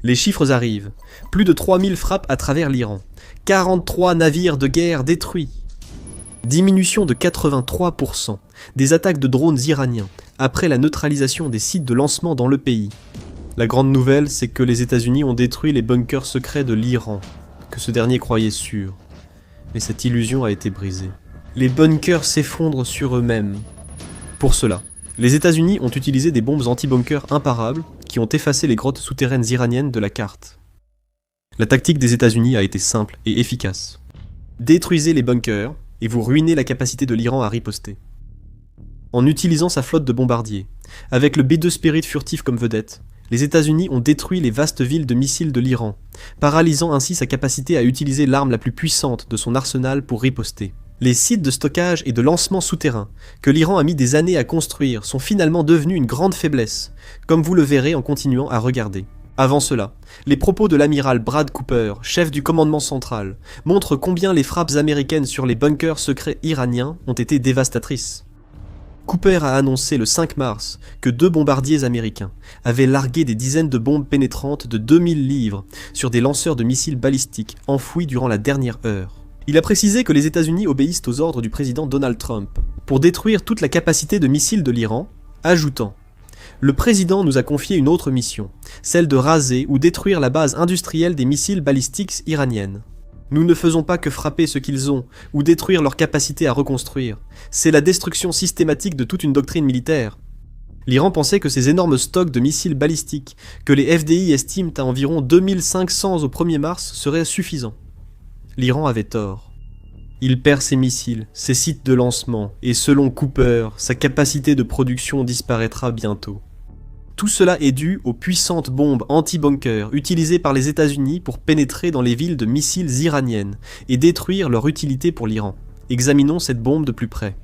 Les chiffres arrivent. Plus de 3000 frappes à travers l'Iran. 43 navires de guerre détruits. Diminution de 83% des attaques de drones iraniens après la neutralisation des sites de lancement dans le pays. La grande nouvelle, c'est que les États-Unis ont détruit les bunkers secrets de l'Iran, que ce dernier croyait sûrs. Mais cette illusion a été brisée. Les bunkers s'effondrent sur eux-mêmes. Pour cela, les États-Unis ont utilisé des bombes anti-bunkers imparables qui ont effacé les grottes souterraines iraniennes de la carte. La tactique des États-Unis a été simple et efficace. Détruisez les bunkers et vous ruinez la capacité de l'Iran à riposter. En utilisant sa flotte de bombardiers, avec le B-2 Spirit furtif comme vedette, les États-Unis ont détruit les vastes villes de missiles de l'Iran, paralysant ainsi sa capacité à utiliser l'arme la plus puissante de son arsenal pour riposter. Les sites de stockage et de lancement souterrains que l'Iran a mis des années à construire sont finalement devenus une grande faiblesse, comme vous le verrez en continuant à regarder. Avant cela, les propos de l'amiral Brad Cooper, chef du commandement central, montrent combien les frappes américaines sur les bunkers secrets iraniens ont été dévastatrices. Cooper a annoncé le 5 mars que 2 bombardiers américains avaient largué des dizaines de bombes pénétrantes de 2000 livres sur des lanceurs de missiles balistiques enfouis durant la dernière heure. Il a précisé que les États-Unis obéissent aux ordres du président Donald Trump pour détruire toute la capacité de missiles de l'Iran, ajoutant « Le président nous a confié une autre mission, celle de raser ou détruire la base industrielle des missiles balistiques iraniennes. Nous ne faisons pas que frapper ce qu'ils ont ou détruire leur capacité à reconstruire. C'est la destruction systématique de toute une doctrine militaire. » L'Iran pensait que ces énormes stocks de missiles balistiques, que les FDI estiment à environ 2500 au 1er mars, seraient suffisants. L'Iran avait tort. Il perd ses missiles, ses sites de lancement, et selon Cooper, sa capacité de production disparaîtra bientôt. Tout cela est dû aux puissantes bombes anti-bunkers utilisées par les États-Unis pour pénétrer dans les villes de missiles iraniennes et détruire leur utilité pour l'Iran. Examinons cette bombe de plus près.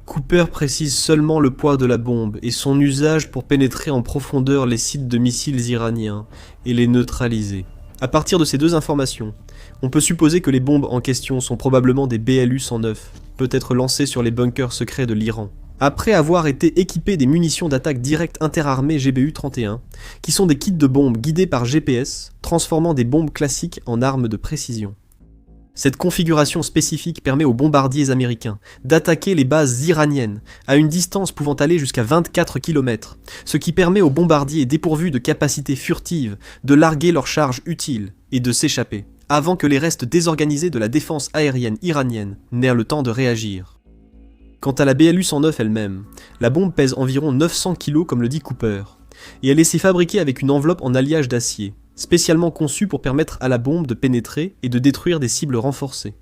Cooper précise seulement le poids de la bombe et son usage pour pénétrer en profondeur les sites de missiles iraniens et les neutraliser. À partir de ces deux informations, on peut supposer que les bombes en question sont probablement des BLU-109, peut-être lancées sur les bunkers secrets de l'Iran. Après avoir été équipés des munitions d'attaque directe interarmées GBU-31, qui sont des kits de bombes guidés par GPS, transformant des bombes classiques en armes de précision. Cette configuration spécifique permet aux bombardiers américains d'attaquer les bases iraniennes à une distance pouvant aller jusqu'à 24 km, ce qui permet aux bombardiers dépourvus de capacités furtives de larguer leurs charges utiles et de s'échapper, avant que les restes désorganisés de la défense aérienne iranienne n'aient le temps de réagir. Quant à la BLU-109 elle-même, la bombe pèse environ 900 kg comme le dit Cooper, et elle est fabriquée avec une enveloppe en alliage d'acier, spécialement conçue pour permettre à la bombe de pénétrer et de détruire des cibles renforcées.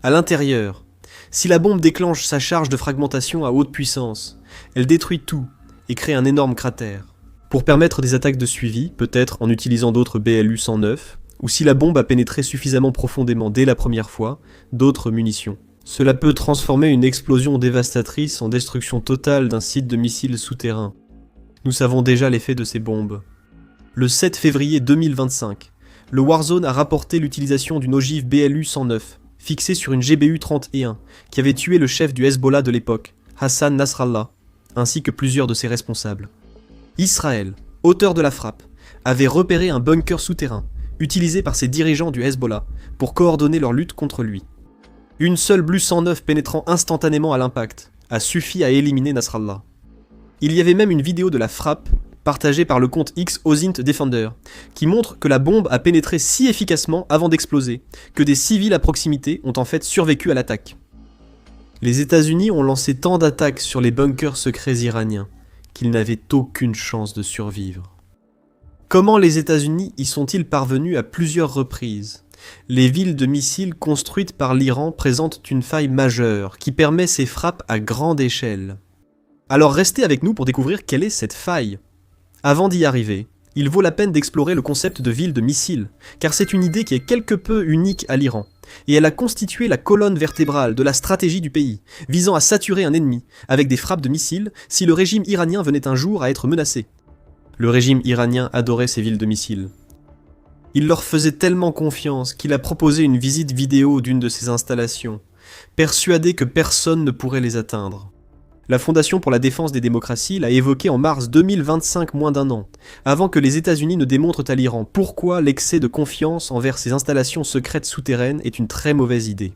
À l'intérieur, si la bombe déclenche sa charge de fragmentation à haute puissance, elle détruit tout et crée un énorme cratère. Pour permettre des attaques de suivi, peut-être en utilisant d'autres BLU-109, ou si la bombe a pénétré suffisamment profondément dès la première fois, d'autres munitions. Cela peut transformer une explosion dévastatrice en destruction totale d'un site de missiles souterrains. Nous savons déjà l'effet de ces bombes. Le 7 février 2025, le Warzone a rapporté l'utilisation d'une ogive BLU-109, fixée sur une GBU-31, qui avait tué le chef du Hezbollah de l'époque, Hassan Nasrallah, ainsi que plusieurs de ses responsables. Israël, auteur de la frappe, avait repéré un bunker souterrain, utilisé par ses dirigeants du Hezbollah, pour coordonner leur lutte contre lui. Une seule BLU-109 pénétrant instantanément à l'impact a suffi à éliminer Nasrallah. Il y avait même une vidéo de la frappe, partagée par le compte X OSINT Defender, qui montre que la bombe a pénétré si efficacement avant d'exploser, que des civils à proximité ont en fait survécu à l'attaque. Les États-Unis ont lancé tant d'attaques sur les bunkers secrets iraniens, qu'ils n'avaient aucune chance de survivre. Comment les États-Unis y sont-ils parvenus à plusieurs reprises ? Les villes de missiles construites par l'Iran présentent une faille majeure qui permet ces frappes à grande échelle. Alors restez avec nous pour découvrir quelle est cette faille. Avant d'y arriver, il vaut la peine d'explorer le concept de ville de missiles, car c'est une idée qui est quelque peu unique à l'Iran, et elle a constitué la colonne vertébrale de la stratégie du pays, visant à saturer un ennemi, avec des frappes de missiles, si le régime iranien venait un jour à être menacé. Le régime iranien adorait ces villes de missiles. Il leur faisait tellement confiance qu'il a proposé une visite vidéo d'une de ces installations, persuadé que personne ne pourrait les atteindre. La Fondation pour la défense des démocraties l'a évoqué en mars 2025, moins d'un an, avant que les États-Unis ne démontrent à l'Iran pourquoi l'excès de confiance envers ces installations secrètes souterraines est une très mauvaise idée.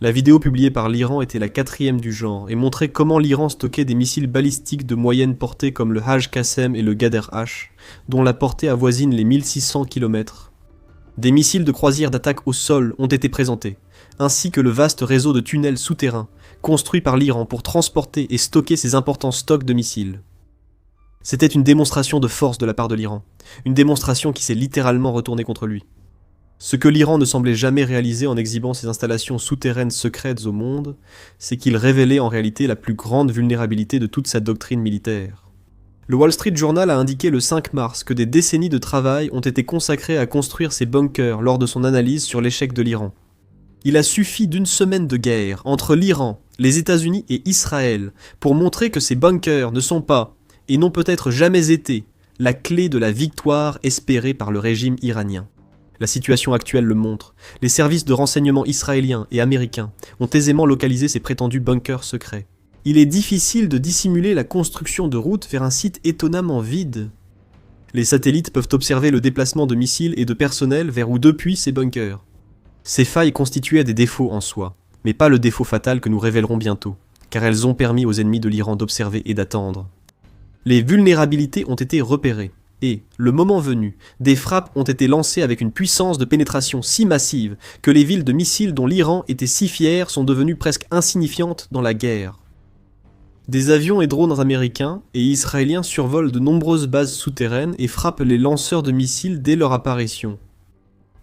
La vidéo publiée par l'Iran était la 4e du genre et montrait comment l'Iran stockait des missiles balistiques de moyenne portée comme le Haj-Qassem et le Ghadr-H, dont la portée avoisine les 1600 km. Des missiles de croisière d'attaque au sol ont été présentés, ainsi que le vaste réseau de tunnels souterrains construit par l'Iran pour transporter et stocker ses importants stocks de missiles. C'était une démonstration de force de la part de l'Iran, une démonstration qui s'est littéralement retournée contre lui. Ce que l'Iran ne semblait jamais réaliser en exhibant ses installations souterraines secrètes au monde, c'est qu'il révélait en réalité la plus grande vulnérabilité de toute sa doctrine militaire. Le Wall Street Journal a indiqué le 5 mars que des décennies de travail ont été consacrées à construire ces bunkers lors de son analyse sur l'échec de l'Iran. Il a suffi d'une semaine de guerre entre l'Iran, les États-Unis et Israël pour montrer que ces bunkers ne sont pas, et n'ont peut-être jamais été, la clé de la victoire espérée par le régime iranien. La situation actuelle le montre. Les services de renseignement israéliens et américains ont aisément localisé ces prétendus bunkers secrets. Il est difficile de dissimuler la construction de routes vers un site étonnamment vide. Les satellites peuvent observer le déplacement de missiles et de personnel vers ou depuis ces bunkers. Ces failles constituaient des défauts en soi, mais pas le défaut fatal que nous révélerons bientôt, car elles ont permis aux ennemis de l'Iran d'observer et d'attendre. Les vulnérabilités ont été repérées, et, le moment venu, des frappes ont été lancées avec une puissance de pénétration si massive que les villes de missiles dont l'Iran était si fier sont devenues presque insignifiantes dans la guerre. Des avions et drones américains et israéliens survolent de nombreuses bases souterraines et frappent les lanceurs de missiles dès leur apparition.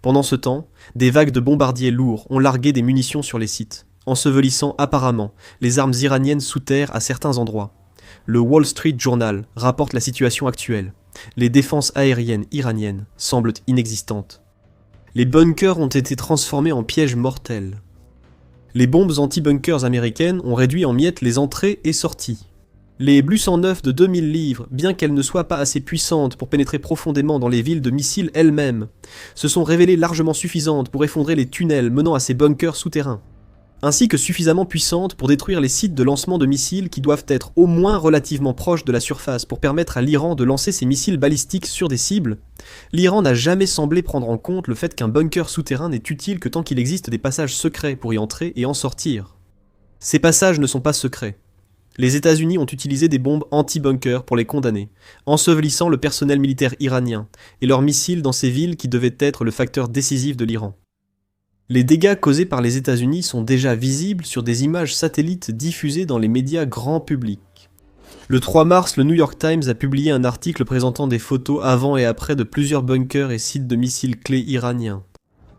Pendant ce temps, des vagues de bombardiers lourds ont largué des munitions sur les sites, ensevelissant apparemment les armes iraniennes sous terre à certains endroits. Le Wall Street Journal rapporte la situation actuelle. Les défenses aériennes iraniennes semblent inexistantes. Les bunkers ont été transformés en pièges mortels. Les bombes anti-bunkers américaines ont réduit en miettes les entrées et sorties. Les Blu 109 de 2000 livres, bien qu'elles ne soient pas assez puissantes pour pénétrer profondément dans les villes de missiles elles-mêmes, se sont révélées largement suffisantes pour effondrer les tunnels menant à ces bunkers souterrains, ainsi que suffisamment puissantes pour détruire les sites de lancement de missiles qui doivent être au moins relativement proches de la surface pour permettre à l'Iran de lancer ses missiles balistiques sur des cibles. L'Iran n'a jamais semblé prendre en compte le fait qu'un bunker souterrain n'est utile que tant qu'il existe des passages secrets pour y entrer et en sortir. Ces passages ne sont pas secrets. Les États-Unis ont utilisé des bombes anti-bunker pour les condamner, ensevelissant le personnel militaire iranien et leurs missiles dans ces villes qui devaient être le facteur décisif de l'Iran. Les dégâts causés par les États-Unis sont déjà visibles sur des images satellites diffusées dans les médias grand public. Le 3 mars, le New York Times a publié un article présentant des photos avant et après de plusieurs bunkers et sites de missiles clés iraniens.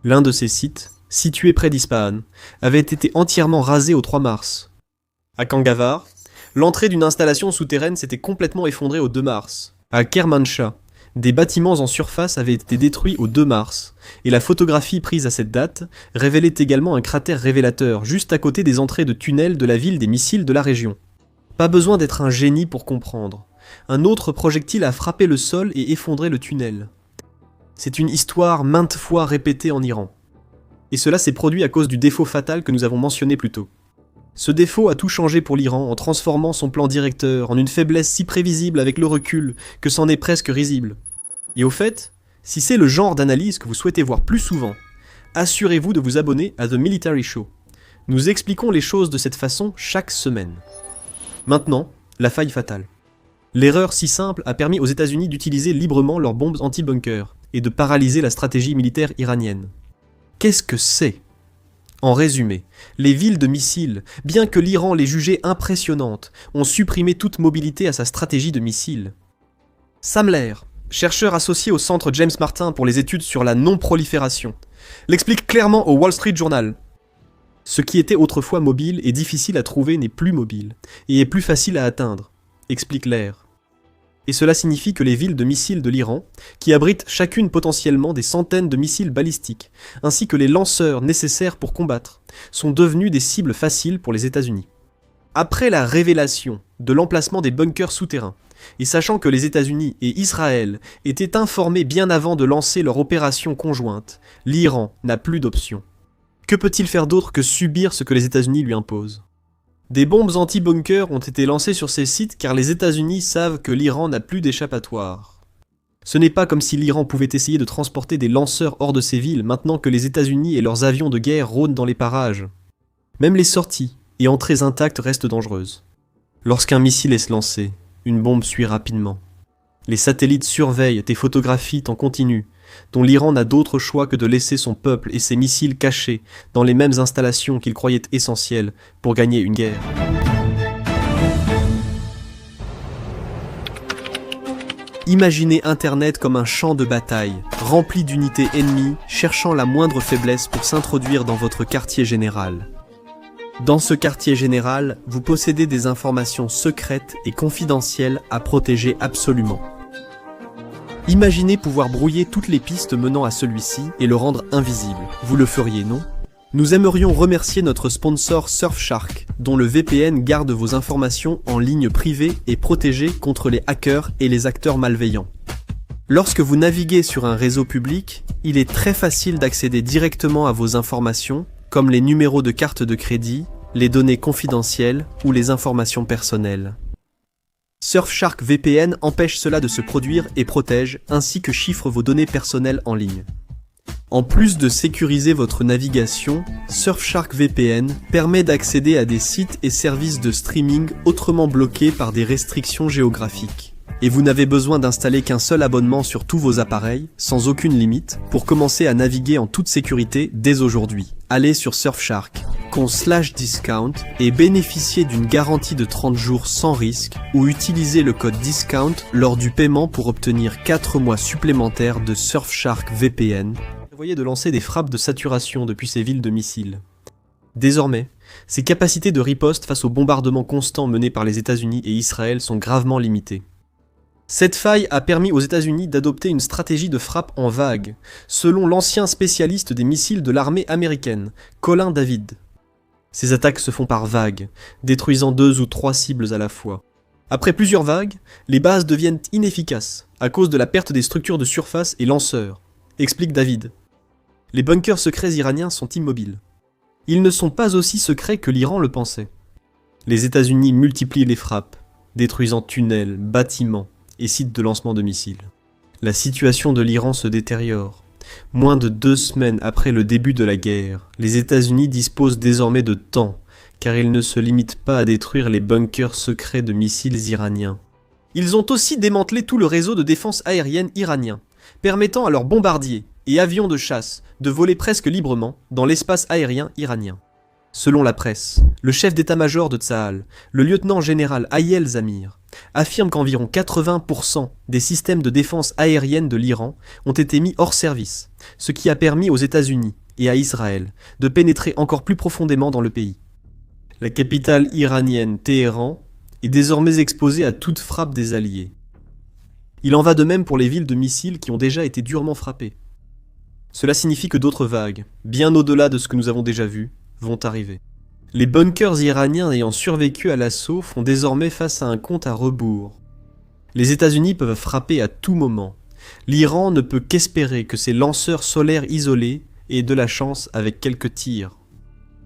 L'un de ces sites, situé près d'Ispahan, avait été entièrement rasé au 3 mars. À Kangavar, l'entrée d'une installation souterraine s'était complètement effondrée au 2 mars. À Kermanshah, des bâtiments en surface avaient été détruits au 2 mars, et la photographie prise à cette date révélait également un cratère révélateur juste à côté des entrées de tunnels de la ville des missiles de la région. Pas besoin d'être un génie pour comprendre. Un autre projectile a frappé le sol et effondré le tunnel. C'est une histoire maintes fois répétée en Iran. Et cela s'est produit à cause du défaut fatal que nous avons mentionné plus tôt. Ce défaut a tout changé pour l'Iran en transformant son plan directeur en une faiblesse si prévisible avec le recul que c'en est presque risible. Et au fait, si c'est le genre d'analyse que vous souhaitez voir plus souvent, assurez-vous de vous abonner à The Military Show. Nous expliquons les choses de cette façon chaque semaine. Maintenant, la faille fatale. L'erreur si simple a permis aux États-Unis d'utiliser librement leurs bombes anti-bunker et de paralyser la stratégie militaire iranienne. Qu'est-ce que c'est ? En résumé, les villes de missiles, bien que l'Iran les jugeait impressionnantes, ont supprimé toute mobilité à sa stratégie de missiles. Sam Lehr, chercheur associé au centre James Martin pour les études sur la non-prolifération, l'explique clairement au Wall Street Journal. Ce qui était autrefois mobile et difficile à trouver n'est plus mobile, et est plus facile à atteindre, explique Lehr. Et cela signifie que les villes de missiles de l'Iran, qui abritent chacune potentiellement des centaines de missiles balistiques, ainsi que les lanceurs nécessaires pour combattre, sont devenues des cibles faciles pour les États-Unis. Après la révélation de l'emplacement des bunkers souterrains, et sachant que les États-Unis et Israël étaient informés bien avant de lancer leur opération conjointe, l'Iran n'a plus d'option. Que peut-il faire d'autre que subir ce que les États-Unis lui imposent ? Des bombes anti-bunker ont été lancées sur ces sites car les États-Unis savent que l'Iran n'a plus d'échappatoire. Ce n'est pas comme si l'Iran pouvait essayer de transporter des lanceurs hors de ces villes maintenant que les États-Unis et leurs avions de guerre rôdent dans les parages. Même les sorties et entrées intactes restent dangereuses. Lorsqu'un missile est lancé, une bombe suit rapidement. Les satellites surveillent et photographient en continu, dont l'Iran n'a d'autre choix que de laisser son peuple et ses missiles cachés dans les mêmes installations qu'il croyait essentielles pour gagner une guerre. Imaginez Internet comme un champ de bataille, rempli d'unités ennemies cherchant la moindre faiblesse pour s'introduire dans votre quartier général. Dans ce quartier général, vous possédez des informations secrètes et confidentielles à protéger absolument. Imaginez pouvoir brouiller toutes les pistes menant à celui-ci et le rendre invisible. Vous le feriez, non ? Nous aimerions remercier notre sponsor Surfshark, dont le VPN garde vos informations en ligne privée et protégée contre les hackers et les acteurs malveillants. Lorsque vous naviguez sur un réseau public, il est très facile d'accéder directement à vos informations, comme les numéros de carte de crédit, les données confidentielles ou les informations personnelles. Surfshark VPN empêche cela de se produire et protège, ainsi que chiffre vos données personnelles en ligne. En plus de sécuriser votre navigation, Surfshark VPN permet d'accéder à des sites et services de streaming autrement bloqués par des restrictions géographiques. Et vous n'avez besoin d'installer qu'un seul abonnement sur tous vos appareils, sans aucune limite, pour commencer à naviguer en toute sécurité dès aujourd'hui. Allez sur surfshark.com/discount et bénéficiez d'une garantie de 30 jours sans risque ou utilisez le code DISCOUNT lors du paiement pour obtenir 4 mois supplémentaires de Surfshark VPN. Prévoyez de lancer des frappes de saturation depuis ces villes de missiles. Désormais, ses capacités de riposte face aux bombardements constants menés par les États-Unis et Israël sont gravement limitées. Cette faille a permis aux États-Unis d'adopter une stratégie de frappe en vague, selon l'ancien spécialiste des missiles de l'armée américaine, Colin David. Ces attaques se font par vagues, détruisant 2 ou 3 cibles à la fois. Après plusieurs vagues, les bases deviennent inefficaces, à cause de la perte des structures de surface et lanceurs, explique David. Les bunkers secrets iraniens sont immobiles. Ils ne sont pas aussi secrets que l'Iran le pensait. Les États-Unis multiplient les frappes, détruisant tunnels, bâtiments, et sites de lancement de missiles. La situation de l'Iran se détériore. Moins de 2 semaines après le début de la guerre, les États-Unis disposent désormais de temps, car ils ne se limitent pas à détruire les bunkers secrets de missiles iraniens. Ils ont aussi démantelé tout le réseau de défense aérienne iranien, permettant à leurs bombardiers et avions de chasse de voler presque librement dans l'espace aérien iranien. Selon la presse, le chef d'état-major de Tsahal, le lieutenant-général Ayel Zamir, affirme qu'environ 80% des systèmes de défense aérienne de l'Iran ont été mis hors service, ce qui a permis aux États-Unis et à Israël de pénétrer encore plus profondément dans le pays. La capitale iranienne, Téhéran, est désormais exposée à toute frappe des Alliés. Il en va de même pour les villes de missiles qui ont déjà été durement frappées. Cela signifie que d'autres vagues, bien au-delà de ce que nous avons déjà vu, vont arriver. Les bunkers iraniens ayant survécu à l'assaut font désormais face à un compte à rebours. Les États-Unis peuvent frapper à tout moment. L'Iran ne peut qu'espérer que ses lanceurs solaires isolés aient de la chance avec quelques tirs.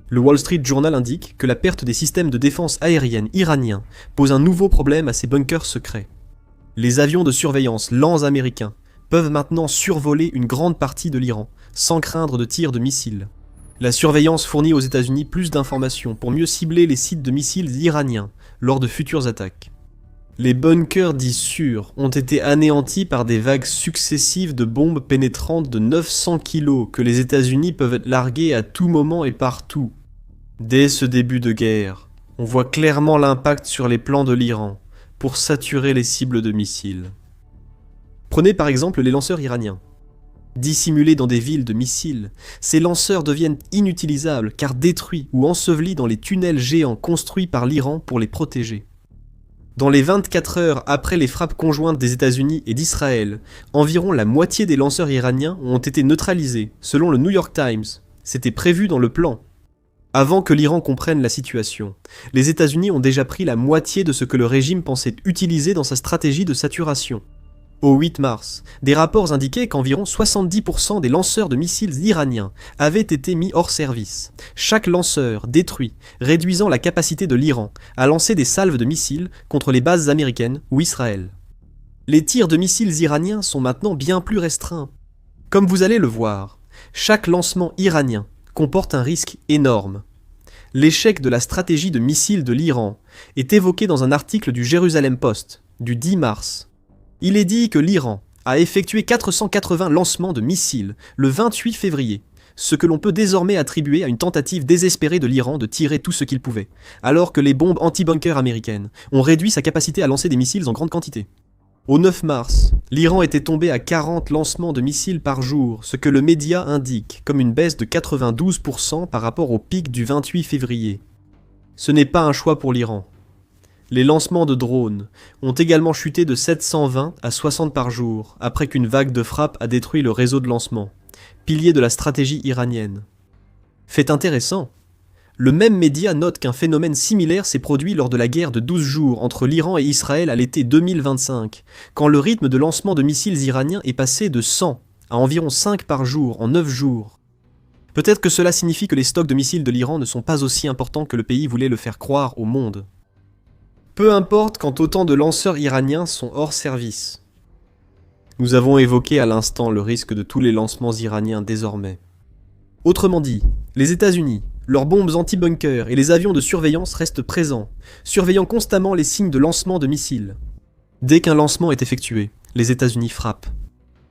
Le Wall Street Journal indique que la perte des systèmes de défense aérienne iraniens pose un nouveau problème à ces bunkers secrets. Les avions de surveillance lents américains peuvent maintenant survoler une grande partie de l'Iran, sans craindre de tirs de missiles. La surveillance fournit aux États-Unis plus d'informations pour mieux cibler les sites de missiles iraniens lors de futures attaques. Les bunkers dits sûrs ont été anéantis par des vagues successives de bombes pénétrantes de 900 kg que les États-Unis peuvent larguer à tout moment et partout. Dès ce début de guerre, on voit clairement l'impact sur les plans de l'Iran pour saturer les cibles de missiles. Prenez par exemple les lanceurs iraniens. Dissimulés dans des villes de missiles, ces lanceurs deviennent inutilisables car détruits ou ensevelis dans les tunnels géants construits par l'Iran pour les protéger. Dans les 24 heures après les frappes conjointes des États-Unis et d'Israël, environ la moitié des lanceurs iraniens ont été neutralisés, selon le New York Times. C'était prévu dans le plan. Avant que l'Iran comprenne la situation, les États-Unis ont déjà pris la moitié de ce que le régime pensait utiliser dans sa stratégie de saturation. Au 8 mars, des rapports indiquaient qu'environ 70% des lanceurs de missiles iraniens avaient été mis hors service, chaque lanceur détruit, réduisant la capacité de l'Iran à lancer des salves de missiles contre les bases américaines ou Israël. Les tirs de missiles iraniens sont maintenant bien plus restreints. Comme vous allez le voir, chaque lancement iranien comporte un risque énorme. L'échec de la stratégie de missiles de l'Iran est évoqué dans un article du Jerusalem Post du 10 mars. Il est dit que l'Iran a effectué 480 lancements de missiles le 28 février, ce que l'on peut désormais attribuer à une tentative désespérée de l'Iran de tirer tout ce qu'il pouvait, alors que les bombes anti-bunker américaines ont réduit sa capacité à lancer des missiles en grande quantité. Au 9 mars, l'Iran était tombé à 40 lancements de missiles par jour, ce que le média indique comme une baisse de 92% par rapport au pic du 28 février. Ce n'est pas un choix pour l'Iran. Les lancements de drones ont également chuté de 720 à 60 par jour, après qu'une vague de frappes a détruit le réseau de lancement, pilier de la stratégie iranienne. Fait intéressant, le même média note qu'un phénomène similaire s'est produit lors de la guerre de 12 jours entre l'Iran et Israël à l'été 2025, quand le rythme de lancement de missiles iraniens est passé de 100 à environ 5 par jour en 9 jours. Peut-être que cela signifie que les stocks de missiles de l'Iran ne sont pas aussi importants que le pays voulait le faire croire au monde. Peu importe quand autant de lanceurs iraniens sont hors service. Nous avons évoqué à l'instant le risque de tous les lancements iraniens désormais. Autrement dit, les États-Unis, leurs bombes anti-bunker et les avions de surveillance restent présents, surveillant constamment les signes de lancement de missiles. Dès qu'un lancement est effectué, les États-Unis frappent.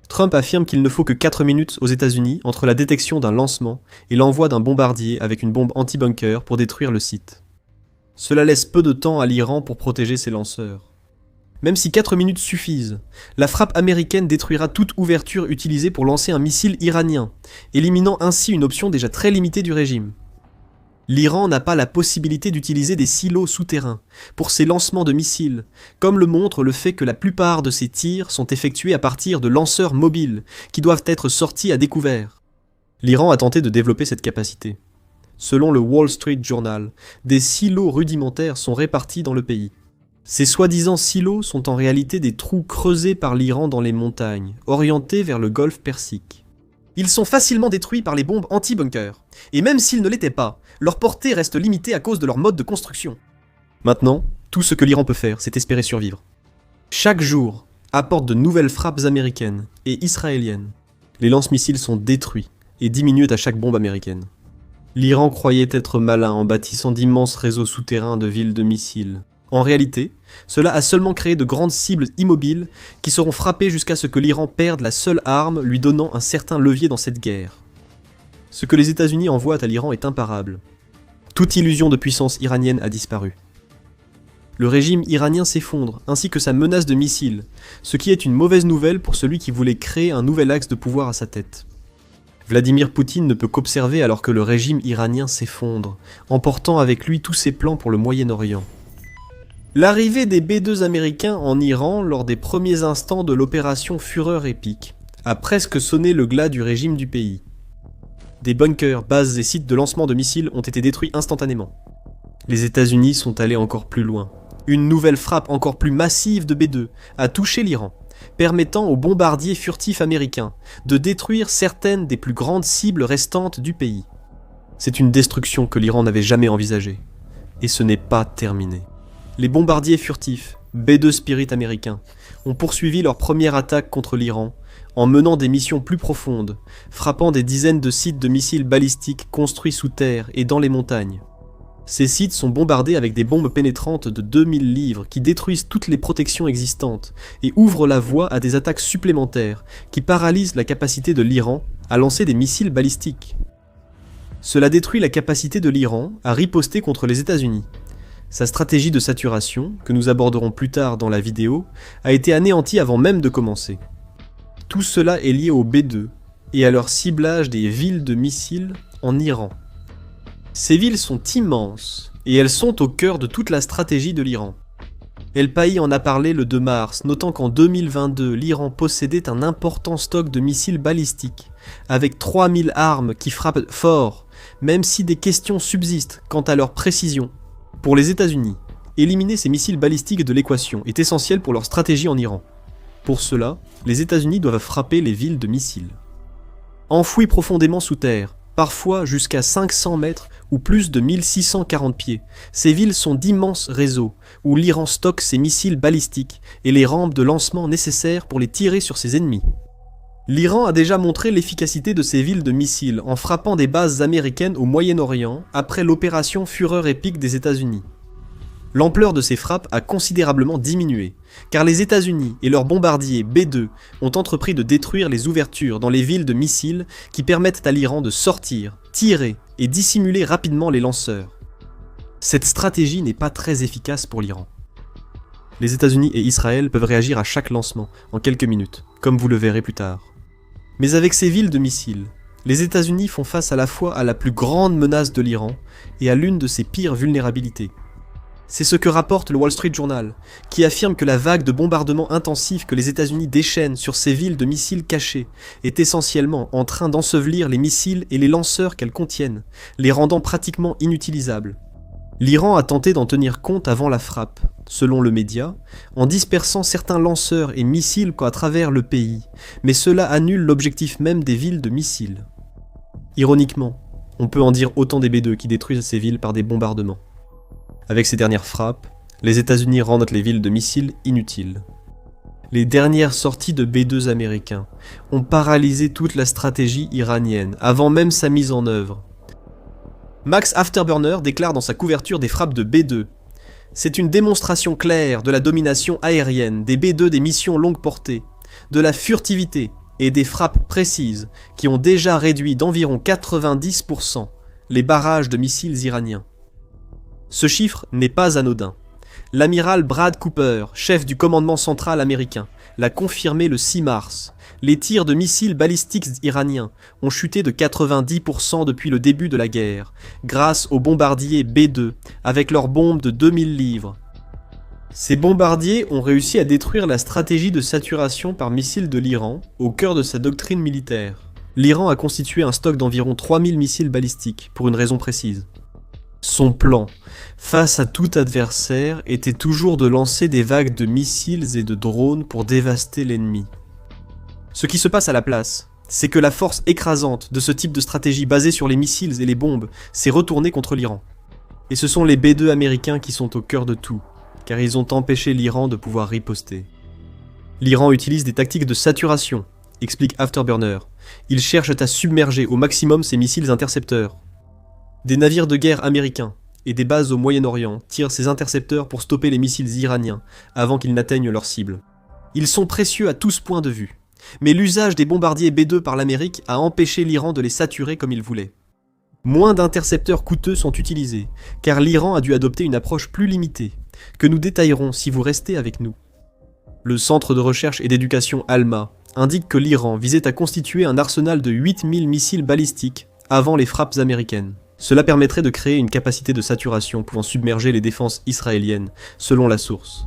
Trump affirme qu'il ne faut que 4 minutes aux États-Unis entre la détection d'un lancement et l'envoi d'un bombardier avec une bombe anti-bunker pour détruire le site. Cela laisse peu de temps à l'Iran pour protéger ses lanceurs. Même si 4 minutes suffisent, la frappe américaine détruira toute ouverture utilisée pour lancer un missile iranien, éliminant ainsi une option déjà très limitée du régime. L'Iran n'a pas la possibilité d'utiliser des silos souterrains pour ses lancements de missiles, comme le montre le fait que la plupart de ces tirs sont effectués à partir de lanceurs mobiles, qui doivent être sortis à découvert. L'Iran a tenté de développer cette capacité. Selon le Wall Street Journal, des silos rudimentaires sont répartis dans le pays. Ces soi-disant silos sont en réalité des trous creusés par l'Iran dans les montagnes, orientés vers le golfe Persique. Ils sont facilement détruits par les bombes anti-bunker, et même s'ils ne l'étaient pas, leur portée reste limitée à cause de leur mode de construction. Maintenant, tout ce que l'Iran peut faire, c'est espérer survivre. Chaque jour apporte de nouvelles frappes américaines et israéliennes. Les lance-missiles sont détruits et diminuent à chaque bombe américaine. L'Iran croyait être malin en bâtissant d'immenses réseaux souterrains de villes de missiles. En réalité, cela a seulement créé de grandes cibles immobiles qui seront frappées jusqu'à ce que l'Iran perde la seule arme lui donnant un certain levier dans cette guerre. Ce que les États-Unis envoient à l'Iran est imparable. Toute illusion de puissance iranienne a disparu. Le régime iranien s'effondre, ainsi que sa menace de missiles, ce qui est une mauvaise nouvelle pour celui qui voulait créer un nouvel axe de pouvoir à sa tête. Vladimir Poutine ne peut qu'observer alors que le régime iranien s'effondre, emportant avec lui tous ses plans pour le Moyen-Orient. L'arrivée des B-2 américains en Iran lors des premiers instants de l'opération Fureur épique a presque sonné le glas du régime du pays. Des bunkers, bases et sites de lancement de missiles ont été détruits instantanément. Les États-Unis sont allés encore plus loin. Une nouvelle frappe encore plus massive de B-2 a touché l'Iran, permettant aux bombardiers furtifs américains de détruire certaines des plus grandes cibles restantes du pays. C'est une destruction que l'Iran n'avait jamais envisagée. Et ce n'est pas terminé. Les bombardiers furtifs, B-2 Spirit américains, ont poursuivi leur première attaque contre l'Iran en menant des missions plus profondes, frappant des dizaines de sites de missiles balistiques construits sous terre et dans les montagnes. Ces sites sont bombardés avec des bombes pénétrantes de 2000 livres qui détruisent toutes les protections existantes et ouvrent la voie à des attaques supplémentaires qui paralysent la capacité de l'Iran à lancer des missiles balistiques. Cela détruit la capacité de l'Iran à riposter contre les États-Unis. Sa stratégie de saturation, que nous aborderons plus tard dans la vidéo, a été anéantie avant même de commencer. Tout cela est lié au B-2 et à leur ciblage des villes de missiles en Iran. Ces villes sont immenses et elles sont au cœur de toute la stratégie de l'Iran. El País en a parlé le 2 mars, notant qu'en 2022, l'Iran possédait un important stock de missiles balistiques, avec 3000 armes qui frappent fort, même si des questions subsistent quant à leur précision. Pour les États-Unis, éliminer ces missiles balistiques de l'équation est essentiel pour leur stratégie en Iran. Pour cela, les États-Unis doivent frapper les villes de missiles. Enfouies profondément sous terre, parfois jusqu'à 500 mètres ou plus de 1640 pieds, ces villes sont d'immenses réseaux où l'Iran stocke ses missiles balistiques et les rampes de lancement nécessaires pour les tirer sur ses ennemis. L'Iran a déjà montré l'efficacité de ces villes de missiles en frappant des bases américaines au Moyen-Orient après l'opération Fureur épique des États-Unis. L'ampleur de ces frappes a considérablement diminué, car les États-Unis et leurs bombardiers B-2 ont entrepris de détruire les ouvertures dans les villes de missiles qui permettent à l'Iran de sortir, tirer et dissimuler rapidement les lanceurs. Cette stratégie n'est pas très efficace pour l'Iran. Les États-Unis et Israël peuvent réagir à chaque lancement, en quelques minutes, comme vous le verrez plus tard. Mais avec ces villes de missiles, les États-Unis font face à la fois à la plus grande menace de l'Iran et à l'une de ses pires vulnérabilités. C'est ce que rapporte le Wall Street Journal, qui affirme que la vague de bombardements intensifs que les États-Unis déchaînent sur ces villes de missiles cachés est essentiellement en train d'ensevelir les missiles et les lanceurs qu'elles contiennent, les rendant pratiquement inutilisables. L'Iran a tenté d'en tenir compte avant la frappe, selon le média, en dispersant certains lanceurs et missiles à travers le pays, mais cela annule l'objectif même des villes de missiles. Ironiquement, on peut en dire autant des B-2 qui détruisent ces villes par des bombardements. Avec ces dernières frappes, les États-Unis rendent les villes de missiles inutiles. Les dernières sorties de B-2 américains ont paralysé toute la stratégie iranienne, avant même sa mise en œuvre. Max Afterburner déclare dans sa couverture des frappes de B-2 : « C'est une démonstration claire de la domination aérienne des B-2 des missions longue portée, de la furtivité et des frappes précises qui ont déjà réduit d'environ 90% les barrages de missiles iraniens. » Ce chiffre n'est pas anodin. L'amiral Brad Cooper, chef du commandement central américain, l'a confirmé le 6 mars. Les tirs de missiles balistiques iraniens ont chuté de 90% depuis le début de la guerre, grâce aux bombardiers B-2, avec leurs bombes de 2000 livres. Ces bombardiers ont réussi à détruire la stratégie de saturation par missiles de l'Iran, au cœur de sa doctrine militaire. L'Iran a constitué un stock d'environ 3000 missiles balistiques, pour une raison précise. Son plan, face à tout adversaire, était toujours de lancer des vagues de missiles et de drones pour dévaster l'ennemi. Ce qui se passe à la place, c'est que la force écrasante de ce type de stratégie basée sur les missiles et les bombes s'est retournée contre l'Iran. Et ce sont les B-2 américains qui sont au cœur de tout, car ils ont empêché l'Iran de pouvoir riposter. L'Iran utilise des tactiques de saturation, explique Afterburner. Ils cherchent à submerger au maximum ces missiles intercepteurs. Des navires de guerre américains et des bases au Moyen-Orient tirent ces intercepteurs pour stopper les missiles iraniens avant qu'ils n'atteignent leur cible. Ils sont précieux à tous points de vue, mais l'usage des bombardiers B-2 par l'Amérique a empêché l'Iran de les saturer comme il voulait. Moins d'intercepteurs coûteux sont utilisés, car l'Iran a dû adopter une approche plus limitée, que nous détaillerons si vous restez avec nous. Le centre de recherche et d'éducation ALMA indique que l'Iran visait à constituer un arsenal de 8000 missiles balistiques avant les frappes américaines. Cela permettrait de créer une capacité de saturation pouvant submerger les défenses israéliennes, selon la source.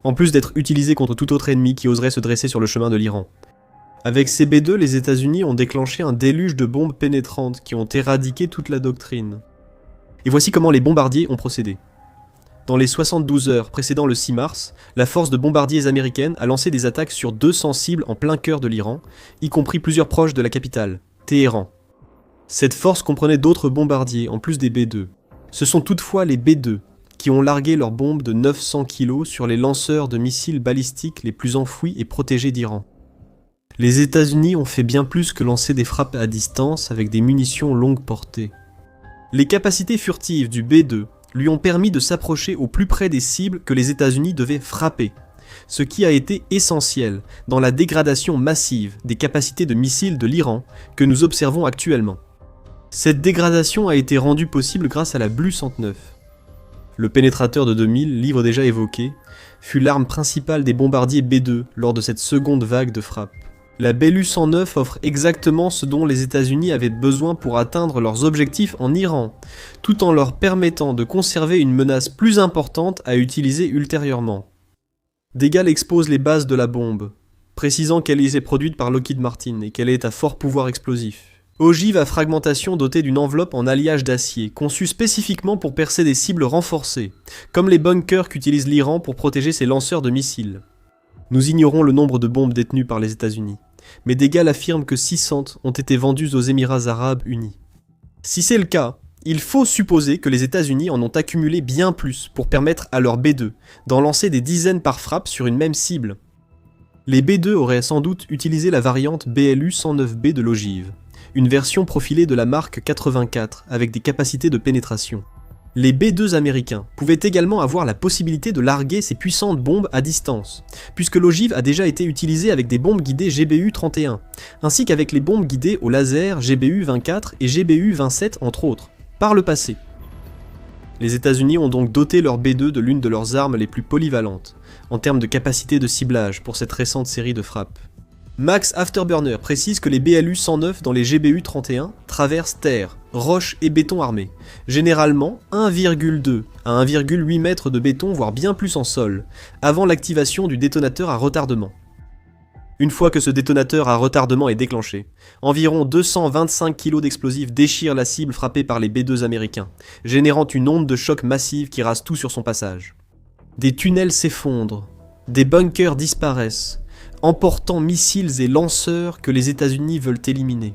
En plus d'être utilisé contre tout autre ennemi qui oserait se dresser sur le chemin de l'Iran. Avec ces B-2, les États-Unis ont déclenché un déluge de bombes pénétrantes qui ont éradiqué toute la doctrine. Et voici comment les bombardiers ont procédé. Dans les 72 heures précédant le 6 mars, la force de bombardiers américaine a lancé des attaques sur 200 cibles en plein cœur de l'Iran, y compris plusieurs proches de la capitale, Téhéran. Cette force comprenait d'autres bombardiers, en plus des B-2. Ce sont toutefois les B-2 qui ont largué leurs bombes de 900 kg sur les lanceurs de missiles balistiques les plus enfouis et protégés d'Iran. Les États-Unis ont fait bien plus que lancer des frappes à distance avec des munitions longue portée. Les capacités furtives du B-2 lui ont permis de s'approcher au plus près des cibles que les États-Unis devaient frapper, ce qui a été essentiel dans la dégradation massive des capacités de missiles de l'Iran que nous observons actuellement. Cette dégradation a été rendue possible grâce à la Blu 109. Le pénétrateur de 2000, livre déjà évoqué, fut l'arme principale des bombardiers B-2 lors de cette seconde vague de frappes. La Blu 109 offre exactement ce dont les États-Unis avaient besoin pour atteindre leurs objectifs en Iran, tout en leur permettant de conserver une menace plus importante à utiliser ultérieurement. Degal expose les bases de la bombe, précisant qu'elle était produite par Lockheed Martin et qu'elle est à fort pouvoir explosif. Ogive à fragmentation dotée d'une enveloppe en alliage d'acier, conçue spécifiquement pour percer des cibles renforcées, comme les bunkers qu'utilise l'Iran pour protéger ses lanceurs de missiles. Nous ignorons le nombre de bombes détenues par les États-Unis, mais des gars affirment que 600 ont été vendues aux Émirats arabes unis. Si c'est le cas, il faut supposer que les États-Unis en ont accumulé bien plus pour permettre à leurs B2 d'en lancer des dizaines par frappe sur une même cible. Les B2 auraient sans doute utilisé la variante BLU-109B de l'ogive, une version profilée de la marque 84 avec des capacités de pénétration. Les B2 américains pouvaient également avoir la possibilité de larguer ces puissantes bombes à distance, puisque l'ogive a déjà été utilisée avec des bombes guidées GBU-31, ainsi qu'avec les bombes guidées au laser GBU-24 et GBU-27 entre autres, par le passé. Les États-Unis ont donc doté leur B2 de l'une de leurs armes les plus polyvalentes, en termes de capacité de ciblage pour cette récente série de frappes. Max Afterburner précise que les BLU-109 dans les GBU-31 traversent terre, roches et béton armé, généralement 1,2 à 1,8 mètres de béton voire bien plus en sol, avant l'activation du détonateur à retardement. Une fois que ce détonateur à retardement est déclenché, environ 225 kg d'explosifs déchirent la cible frappée par les B2 américains, générant une onde de choc massive qui rase tout sur son passage. Des tunnels s'effondrent, des bunkers disparaissent, emportant missiles et lanceurs que les États-Unis veulent éliminer.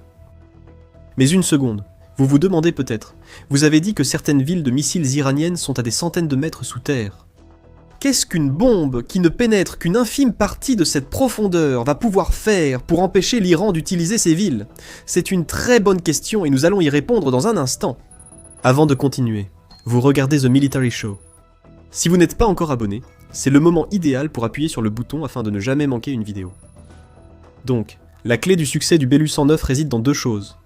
Mais une seconde, vous vous demandez peut-être, vous avez dit que certaines villes de missiles iraniennes sont à des centaines de mètres sous terre. Qu'est-ce qu'une bombe qui ne pénètre qu'une infime partie de cette profondeur va pouvoir faire pour empêcher l'Iran d'utiliser ces villes? C'est une très bonne question et nous allons y répondre dans un instant. Avant de continuer, vous regardez The Military Show. Si vous n'êtes pas encore abonné, c'est le moment idéal pour appuyer sur le bouton afin de ne jamais manquer une vidéo. Donc, la clé du succès du BLU-109 réside dans deux choses.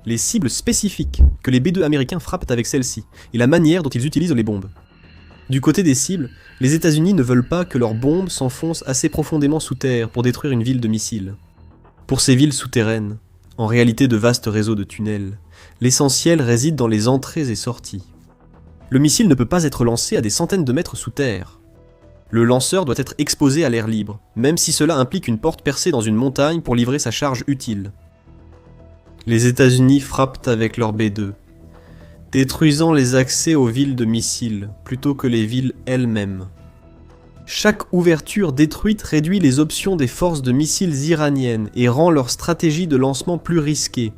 Les cibles spécifiques que les B2 américains frappent avec celles-ci, et la manière dont ils utilisent les bombes. Du côté des cibles, les États-Unis ne veulent pas que leurs bombes s'enfoncent assez profondément sous terre pour détruire une ville de missiles. Pour ces villes souterraines, en réalité de vastes réseaux de tunnels, l'essentiel réside dans les entrées et sorties. Le missile ne peut pas être lancé à des centaines de mètres sous terre. Le lanceur doit être exposé à l'air libre, même si cela implique une porte percée dans une montagne pour livrer sa charge utile. Les États-Unis frappent avec leur B2, détruisant les accès aux villes de missiles, plutôt que les villes elles-mêmes. Chaque ouverture détruite réduit les options des forces de missiles iraniennes et rend leur stratégie de lancement plus risquée,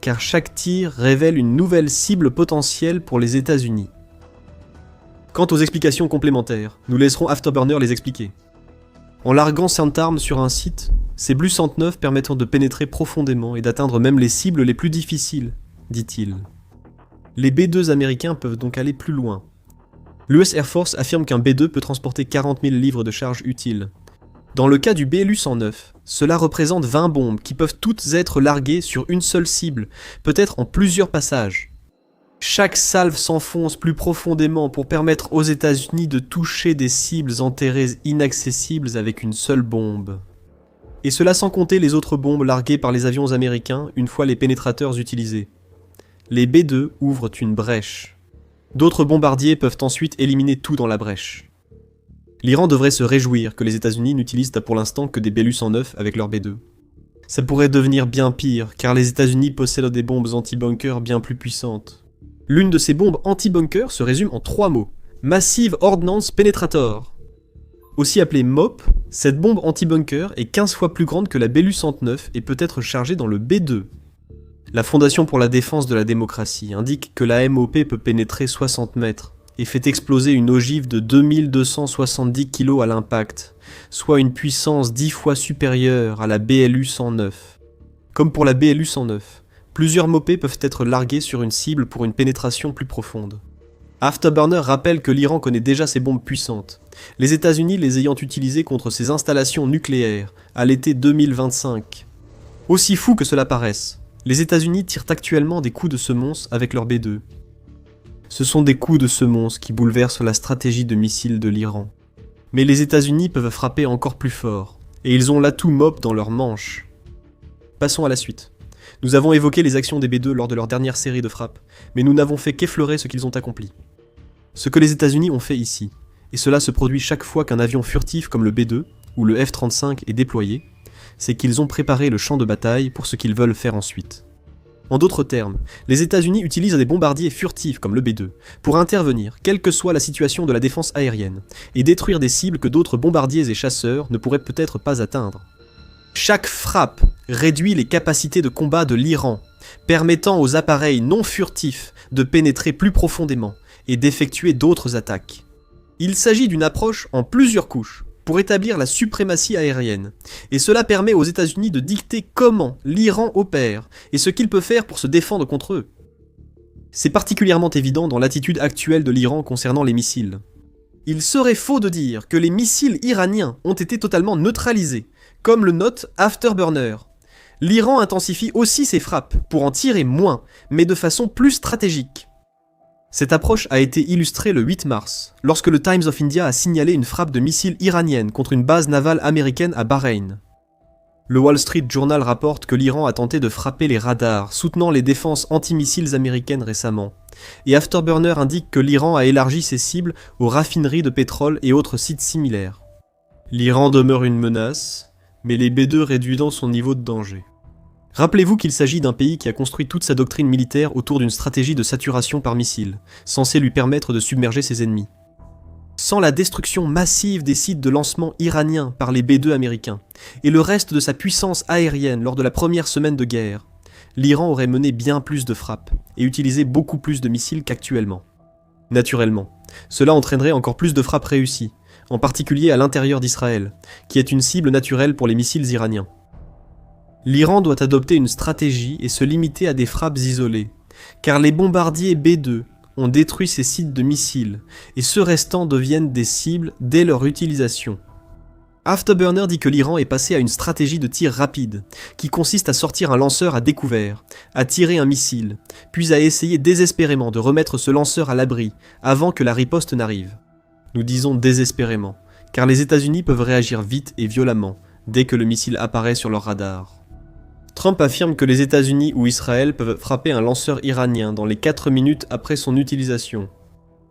car chaque tir révèle une nouvelle cible potentielle pour les États-Unis. Quant aux explications complémentaires, nous laisserons Afterburner les expliquer. En larguant Centaurm sur un site, ces BLU-109 permettront de pénétrer profondément et d'atteindre même les cibles les plus difficiles, dit-il. Les B2 américains peuvent donc aller plus loin. L'US Air Force affirme qu'un B2 peut transporter 40 000 livres de charge utile. Dans le cas du BLU-109, cela représente 20 bombes qui peuvent toutes être larguées sur une seule cible, peut-être en plusieurs passages. Chaque salve s'enfonce plus profondément pour permettre aux États-Unis de toucher des cibles enterrées inaccessibles avec une seule bombe. Et cela sans compter les autres bombes larguées par les avions américains une fois les pénétrateurs utilisés. Les B2 ouvrent une brèche. D'autres bombardiers peuvent ensuite éliminer tout dans la brèche. L'Iran devrait se réjouir que les États-Unis n'utilisent pour l'instant que des BLU-109 avec leur B2. Ça pourrait devenir bien pire, car les États-Unis possèdent des bombes anti-bunker bien plus puissantes. L'une de ces bombes anti-bunker se résume en 3 mots. Massive Ordnance Penetrator. Aussi appelée MOP, cette bombe anti-bunker est 15 fois plus grande que la BLU-109 et peut être chargée dans le B2. La Fondation pour la défense de la démocratie indique que la MOP peut pénétrer 60 mètres et fait exploser une ogive de 2270 kg à l'impact, soit une puissance 10 fois supérieure à la BLU-109. Comme pour la BLU-109, plusieurs MOP peuvent être largués sur une cible pour une pénétration plus profonde. Afterburner rappelle que l'Iran connaît déjà ces bombes puissantes, les États-Unis les ayant utilisées contre ses installations nucléaires à l'été 2025. Aussi fou que cela paraisse, les États-Unis tirent actuellement des coups de semonce avec leur B2. Ce sont des coups de semonce qui bouleversent la stratégie de missiles de l'Iran. Mais les États-Unis peuvent frapper encore plus fort, et ils ont l'atout MOP dans leur manche. Passons à la suite. Nous avons évoqué les actions des B2 lors de leur dernière série de frappes, mais nous n'avons fait qu'effleurer ce qu'ils ont accompli. Ce que les États-Unis ont fait ici, et cela se produit chaque fois qu'un avion furtif comme le B2 ou le F-35 est déployé, c'est qu'ils ont préparé le champ de bataille pour ce qu'ils veulent faire ensuite. En d'autres termes, les États-Unis utilisent des bombardiers furtifs comme le B-2 pour intervenir, quelle que soit la situation de la défense aérienne, et détruire des cibles que d'autres bombardiers et chasseurs ne pourraient peut-être pas atteindre. Chaque frappe réduit les capacités de combat de l'Iran, permettant aux appareils non furtifs de pénétrer plus profondément et d'effectuer d'autres attaques. Il s'agit d'une approche en plusieurs couches pour établir la suprématie aérienne, et cela permet aux États-Unis de dicter comment l'Iran opère et ce qu'il peut faire pour se défendre contre eux. C'est particulièrement évident dans l'attitude actuelle de l'Iran concernant les missiles. Il serait faux de dire que les missiles iraniens ont été totalement neutralisés, comme le note Afterburner. L'Iran intensifie aussi ses frappes pour en tirer moins, mais de façon plus stratégique. Cette approche a été illustrée le 8 mars, lorsque le Times of India a signalé une frappe de missiles iranienne contre une base navale américaine à Bahreïn. Le Wall Street Journal rapporte que l'Iran a tenté de frapper les radars soutenant les défenses antimissiles américaines récemment, et Afterburner indique que l'Iran a élargi ses cibles aux raffineries de pétrole et autres sites similaires. L'Iran demeure une menace, mais les B-2 réduisant son niveau de danger. Rappelez-vous qu'il s'agit d'un pays qui a construit toute sa doctrine militaire autour d'une stratégie de saturation par missile, censée lui permettre de submerger ses ennemis. Sans la destruction massive des sites de lancement iraniens par les B-2 américains, et le reste de sa puissance aérienne lors de la première semaine de guerre, l'Iran aurait mené bien plus de frappes, et utilisé beaucoup plus de missiles qu'actuellement. Naturellement, cela entraînerait encore plus de frappes réussies, en particulier à l'intérieur d'Israël, qui est une cible naturelle pour les missiles iraniens. L'Iran doit adopter une stratégie et se limiter à des frappes isolées, car les bombardiers B-2 ont détruit ces sites de missiles, et ceux restants deviennent des cibles dès leur utilisation. Afterburner dit que l'Iran est passé à une stratégie de tir rapide, qui consiste à sortir un lanceur à découvert, à tirer un missile, puis à essayer désespérément de remettre ce lanceur à l'abri, avant que la riposte n'arrive. Nous disons désespérément, car les États-Unis peuvent réagir vite et violemment, dès que le missile apparaît sur leur radar. Trump affirme que les États-Unis ou Israël peuvent frapper un lanceur iranien dans les 4 minutes après son utilisation.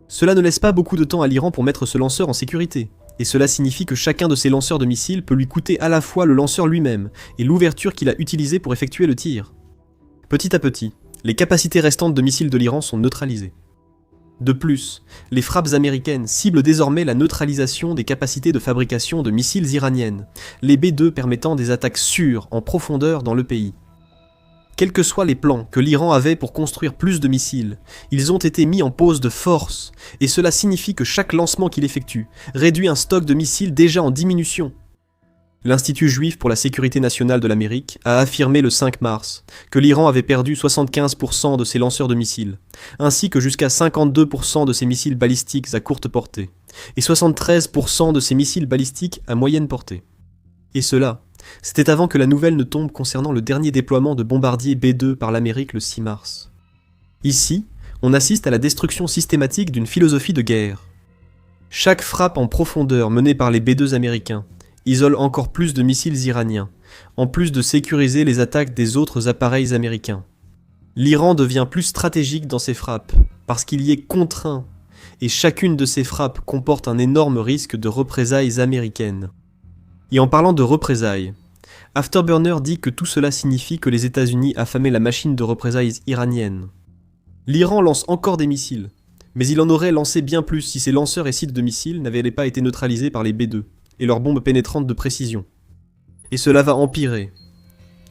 Cela ne laisse pas beaucoup de temps à l'Iran pour mettre ce lanceur en sécurité, et cela signifie que chacun de ces lanceurs de missiles peut lui coûter à la fois le lanceur lui-même et l'ouverture qu'il a utilisée pour effectuer le tir. Petit à petit, les capacités restantes de missiles de l'Iran sont neutralisées. De plus, les frappes américaines ciblent désormais la neutralisation des capacités de fabrication de missiles iraniennes, les B-2 permettant des attaques sûres en profondeur dans le pays. Quels que soient les plans que l'Iran avait pour construire plus de missiles, ils ont été mis en pause de force, et cela signifie que chaque lancement qu'il effectue réduit un stock de missiles déjà en diminution. L'Institut juif pour la sécurité nationale de l'Amérique a affirmé le 5 mars que l'Iran avait perdu 75% de ses lanceurs de missiles, ainsi que jusqu'à 52% de ses missiles balistiques à courte portée, et 73% de ses missiles balistiques à moyenne portée. Et cela, c'était avant que la nouvelle ne tombe concernant le dernier déploiement de bombardiers B-2 par l'Amérique le 6 mars. Ici, on assiste à la destruction systématique d'une philosophie de guerre. Chaque frappe en profondeur menée par les B-2 américains isole encore plus de missiles iraniens, en plus de sécuriser les attaques des autres appareils américains. L'Iran devient plus stratégique dans ses frappes, parce qu'il y est contraint, et chacune de ces frappes comporte un énorme risque de représailles américaines. Et en parlant de représailles, Afterburner dit que tout cela signifie que les États-Unis affamaient la machine de représailles iranienne. L'Iran lance encore des missiles, mais il en aurait lancé bien plus si ses lanceurs et sites de missiles n'avaient pas été neutralisés par les B-2 et leurs bombes pénétrantes de précision. Et cela va empirer.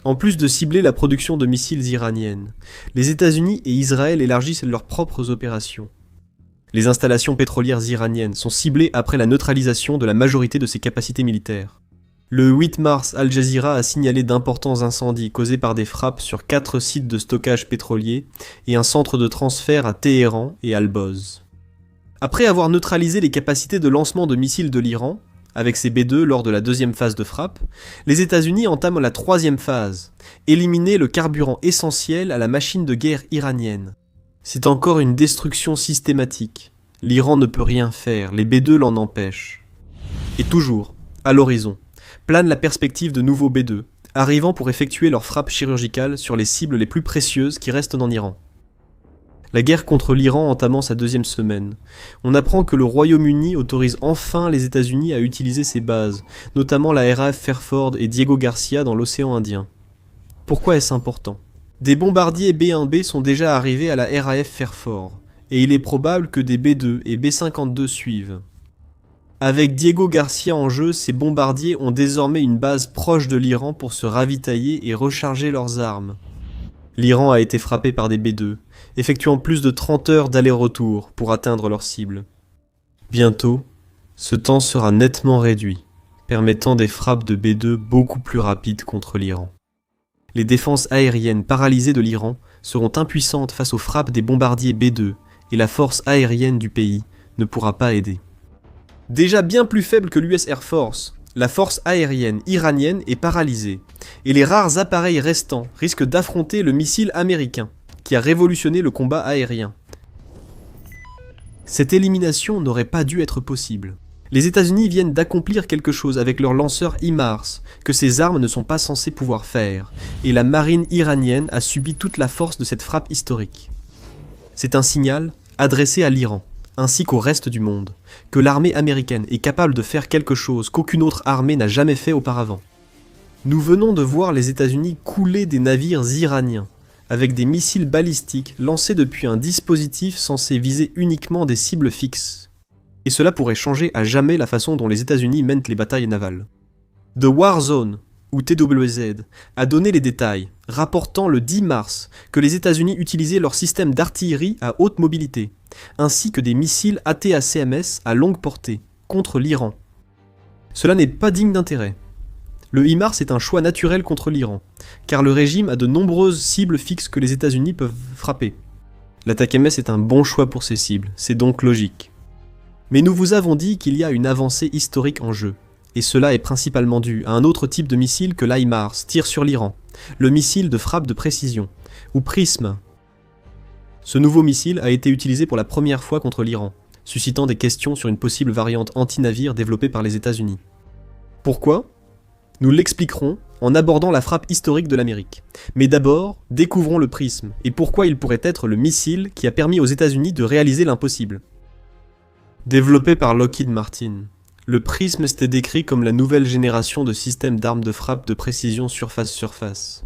En plus de cibler la production de missiles iraniennes, les États-Unis et Israël élargissent leurs propres opérations. Les installations pétrolières iraniennes sont ciblées après la neutralisation de la majorité de ses capacités militaires. Le 8 mars, Al Jazeera a signalé d'importants incendies causés par des frappes sur 4 sites de stockage pétrolier et un centre de transfert à Téhéran et Al-Boz. Après avoir neutralisé les capacités de lancement de missiles de l'Iran, avec ses B-2 lors de la deuxième phase de frappe, les États-Unis entament la troisième phase, éliminer le carburant essentiel à la machine de guerre iranienne. C'est encore une destruction systématique. L'Iran ne peut rien faire, les B-2 l'en empêchent. Et toujours, à l'horizon, plane la perspective de nouveaux B-2, arrivant pour effectuer leurs frappes chirurgicales sur les cibles les plus précieuses qui restent en Iran. La guerre contre l'Iran entamant sa deuxième semaine, on apprend que le Royaume-Uni autorise enfin les États-Unis à utiliser ses bases, notamment la RAF Fairford et Diego Garcia dans l'océan Indien. Pourquoi est-ce important ? Des bombardiers B-1B sont déjà arrivés à la RAF Fairford, et il est probable que des B-2 et B-52 suivent. Avec Diego Garcia en jeu, ces bombardiers ont désormais une base proche de l'Iran pour se ravitailler et recharger leurs armes. L'Iran a été frappé par des B-2, effectuant plus de 30 heures d'aller-retour pour atteindre leur cible. Bientôt, ce temps sera nettement réduit, permettant des frappes de B-2 beaucoup plus rapides contre l'Iran. Les défenses aériennes paralysées de l'Iran seront impuissantes face aux frappes des bombardiers B-2 et la force aérienne du pays ne pourra pas aider. Déjà bien plus faible que l'US Air Force, la force aérienne iranienne est paralysée, et les rares appareils restants risquent d'affronter le missile américain, qui a révolutionné le combat aérien. Cette élimination n'aurait pas dû être possible. Les États-Unis viennent d'accomplir quelque chose avec leur lanceur HIMARS, que ces armes ne sont pas censées pouvoir faire, et la marine iranienne a subi toute la force de cette frappe historique. C'est un signal adressé à l'Iran, ainsi qu'au reste du monde, que l'armée américaine est capable de faire quelque chose qu'aucune autre armée n'a jamais fait auparavant. Nous venons de voir les États-Unis couler des navires iraniens, avec des missiles balistiques lancés depuis un dispositif censé viser uniquement des cibles fixes. Et cela pourrait changer à jamais la façon dont les États-Unis mènent les batailles navales. The War Zone, ou TWZ, a donné les détails, rapportant le 10 mars que les États-Unis utilisaient leur système d'artillerie à haute mobilité, ainsi que des missiles ATACMS à longue portée, contre l'Iran. Cela n'est pas digne d'intérêt. Le HIMARS est un choix naturel contre l'Iran, car le régime a de nombreuses cibles fixes que les États-Unis peuvent frapper. L'ATACMS est un bon choix pour ces cibles, c'est donc logique. Mais nous vous avons dit qu'il y a une avancée historique en jeu, et cela est principalement dû à un autre type de missile que l'HIMARS tire sur l'Iran, le missile de frappe de précision, ou PRISM. Ce nouveau missile a été utilisé pour la première fois contre l'Iran, suscitant des questions sur une possible variante anti-navire développée par les États-Unis. Pourquoi ? Nous l'expliquerons en abordant la frappe historique de l'Amérique. Mais d'abord, découvrons le PRISM, et pourquoi il pourrait être le missile qui a permis aux États-Unis de réaliser l'impossible. Développé par Lockheed Martin, le PRISM s'était décrit comme la nouvelle génération de systèmes d'armes de frappe de précision surface-surface.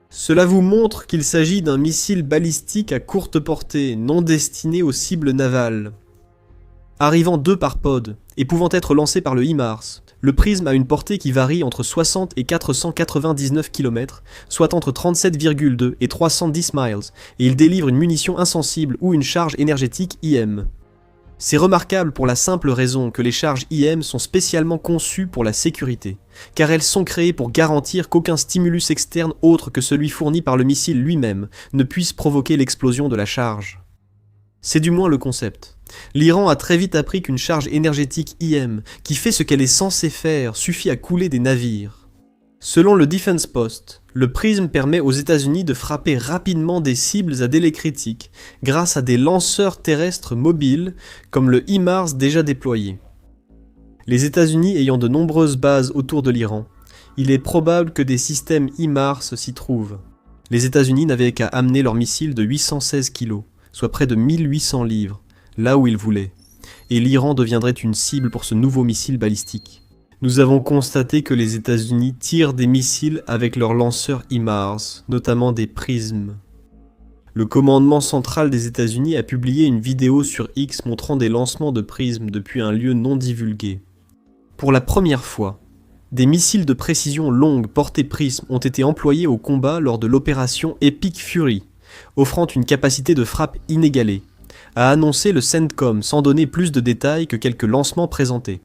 Cela vous montre qu'il s'agit d'un missile balistique à courte portée, non destiné aux cibles navales. Arrivant 2 par pod, et pouvant être lancé par le HIMARS, le PRISM a une portée qui varie entre 60 et 499 km, soit entre 37,2 et 310 miles, et il délivre une munition insensible ou une charge énergétique IM. C'est remarquable pour la simple raison que les charges IM sont spécialement conçues pour la sécurité, car elles sont créées pour garantir qu'aucun stimulus externe autre que celui fourni par le missile lui-même ne puisse provoquer l'explosion de la charge. C'est du moins le concept. L'Iran a très vite appris qu'une charge énergétique IM, qui fait ce qu'elle est censée faire, suffit à couler des navires. Selon le Defense Post, le PRISM permet aux États-Unis de frapper rapidement des cibles à délai critique grâce à des lanceurs terrestres mobiles comme le HIMARS déjà déployé. Les États-Unis ayant de nombreuses bases autour de l'Iran, il est probable que des systèmes HIMARS s'y trouvent. Les États-Unis n'avaient qu'à amener leurs missiles de 816 kg, soit près de 1800 livres, là où ils voulaient, et l'Iran deviendrait une cible pour ce nouveau missile balistique. Nous avons constaté que les États-Unis tirent des missiles avec leurs lanceurs HIMARS, notamment des PRISM. Le commandement central des États-Unis a publié une vidéo sur X montrant des lancements de PRISM depuis un lieu non divulgué. Pour la première fois, des missiles de précision longue portés PRISM ont été employés au combat lors de l'opération Epic Fury, offrant une capacité de frappe inégalée, a annoncé le CENTCOM sans donner plus de détails que quelques lancements présentés.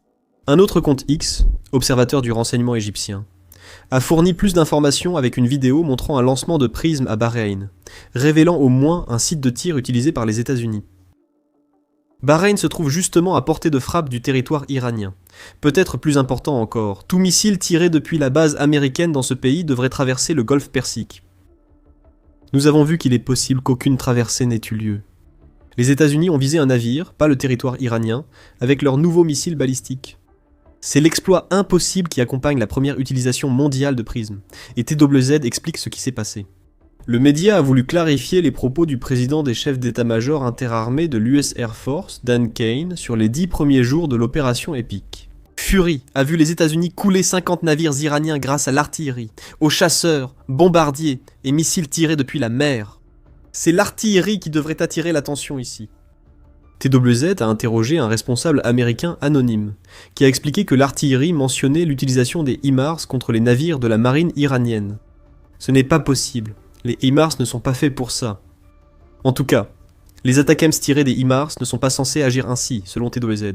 Un autre compte X, observateur du renseignement égyptien, a fourni plus d'informations avec une vidéo montrant un lancement de PRISM à Bahreïn, révélant au moins un site de tir utilisé par les États-Unis. Bahreïn se trouve justement à portée de frappe du territoire iranien. Peut-être plus important encore, tout missile tiré depuis la base américaine dans ce pays devrait traverser le golfe Persique. Nous avons vu qu'il est possible qu'aucune traversée n'ait eu lieu. Les États-Unis ont visé un navire, pas le territoire iranien, avec leur nouveau missile balistique. C'est l'exploit impossible qui accompagne la première utilisation mondiale de PRISM, et TWZ explique ce qui s'est passé. Le média a voulu clarifier les propos du président des chefs d'état-major interarmés de l'US Air Force, Dan Kane, sur les 10 premiers jours de l'opération Epic. furie a vu les États-Unis couler 50 navires iraniens grâce à l'artillerie, aux chasseurs, bombardiers et missiles tirés depuis la mer. C'est l'artillerie qui devrait attirer l'attention ici. TWZ a interrogé un responsable américain anonyme, qui a expliqué que l'artillerie mentionnait l'utilisation des HIMARS contre les navires de la marine iranienne. Ce n'est pas possible, les HIMARS ne sont pas faits pour ça. En tout cas, les ATACMS tirés des HIMARS ne sont pas censés agir ainsi, selon TWZ.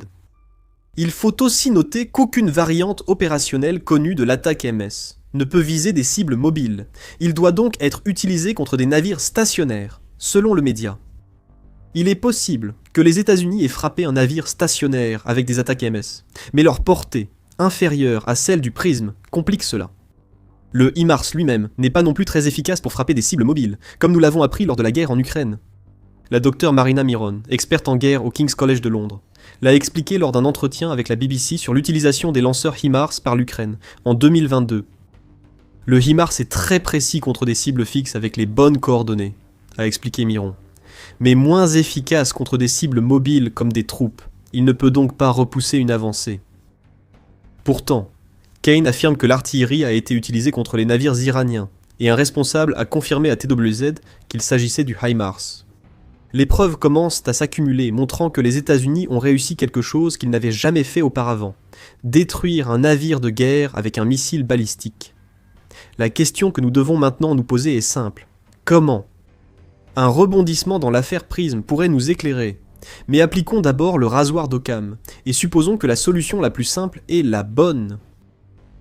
Il faut aussi noter qu'aucune variante opérationnelle connue de l'ATACMS ne peut viser des cibles mobiles. Il doit donc être utilisé contre des navires stationnaires, selon le média. Il est possible que les États-Unis aient frappé un navire stationnaire avec des ATACMS, mais leur portée, inférieure à celle du prisme, complique cela. Le HIMARS lui-même n'est pas non plus très efficace pour frapper des cibles mobiles, comme nous l'avons appris lors de la guerre en Ukraine. La docteure Marina Miron, experte en guerre au King's College de Londres, l'a expliqué lors d'un entretien avec la BBC sur l'utilisation des lanceurs HIMARS par l'Ukraine, en 2022. Le HIMARS est très précis contre des cibles fixes avec les bonnes coordonnées, a expliqué Miron, mais moins efficace contre des cibles mobiles comme des troupes. Il ne peut donc pas repousser une avancée. Pourtant, Kane affirme que l'artillerie a été utilisée contre les navires iraniens, et un responsable a confirmé à TWZ qu'il s'agissait du HIMARS. Les preuves commencent à s'accumuler, montrant que les États-Unis ont réussi quelque chose qu'ils n'avaient jamais fait auparavant, détruire un navire de guerre avec un missile balistique. La question que nous devons maintenant nous poser est simple. Comment ? Un rebondissement dans l'affaire Prism pourrait nous éclairer, mais appliquons d'abord le rasoir d'Occam, et supposons que la solution la plus simple est la bonne.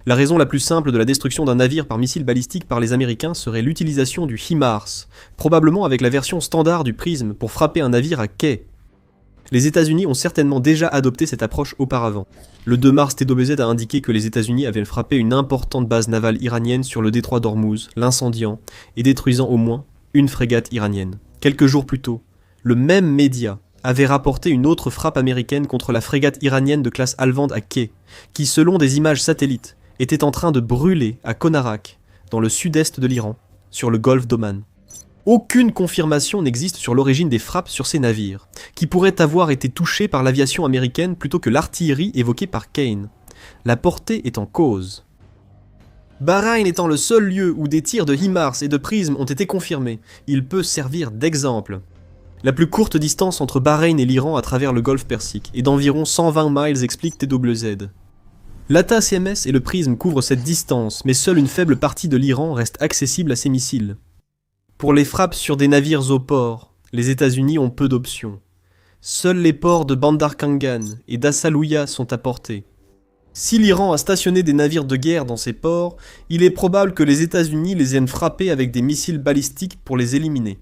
La raison la plus simple de la destruction d'un navire par missile balistique par les Américains serait l'utilisation du HIMARS, probablement avec la version standard du Prism pour frapper un navire à quai. Les États-Unis ont certainement déjà adopté cette approche auparavant. Le 2 mars, TWZ a indiqué que les États-Unis avaient frappé une importante base navale iranienne sur le détroit d'Ormuz, l'incendiant et détruisant au moins une frégate iranienne. Quelques jours plus tôt, le même média avait rapporté une autre frappe américaine contre la frégate iranienne de classe allemande à quai, qui selon des images satellites, était en train de brûler à Konarak, dans le sud-est de l'Iran, sur le golfe d'Oman. Aucune confirmation n'existe sur l'origine des frappes sur ces navires, qui pourraient avoir été touchés par l'aviation américaine plutôt que l'artillerie évoquée par Kane. La portée est en cause. Bahreïn étant le seul lieu où des tirs de HIMARS et de prismes ont été confirmés, il peut servir d'exemple. La plus courte distance entre Bahreïn et l'Iran à travers le golfe Persique est d'environ 120 miles, explique TWZ. L'ATACMS et le prisme couvrent cette distance, mais seule une faible partie de l'Iran reste accessible à ces missiles. Pour les frappes sur des navires au port, les États-Unis ont peu d'options. Seuls les ports de Bandar Kangan et d'Assalouya sont à portée. Si l'Iran a stationné des navires de guerre dans ces ports, il est probable que les États-Unis les aient frappés avec des missiles balistiques pour les éliminer.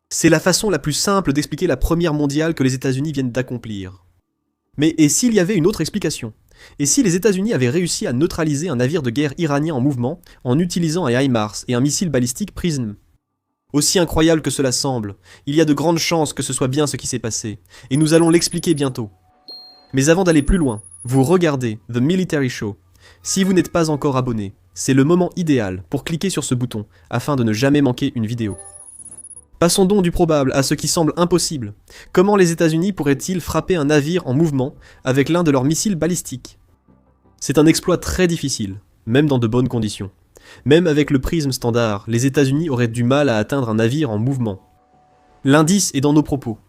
C'est la façon la plus simple d'expliquer la première mondiale que les États-Unis viennent d'accomplir. Mais et s'il y avait une autre explication ? Et si les États-Unis avaient réussi à neutraliser un navire de guerre iranien en mouvement en utilisant un HIMARS et un missile balistique Prism ? Aussi incroyable que cela semble, il y a de grandes chances que ce soit bien ce qui s'est passé, et nous allons l'expliquer bientôt. Mais avant d'aller plus loin, vous regardez The Military Show. Si vous n'êtes pas encore abonné, c'est le moment idéal pour cliquer sur ce bouton afin de ne jamais manquer une vidéo. Passons donc du probable à ce qui semble impossible. Comment les États-Unis pourraient-ils frapper un navire en mouvement avec l'un de leurs missiles balistiques ? C'est un exploit très difficile, même dans de bonnes conditions. Même avec le prisme standard, les États-Unis auraient du mal à atteindre un navire en mouvement. L'indice est dans nos propos.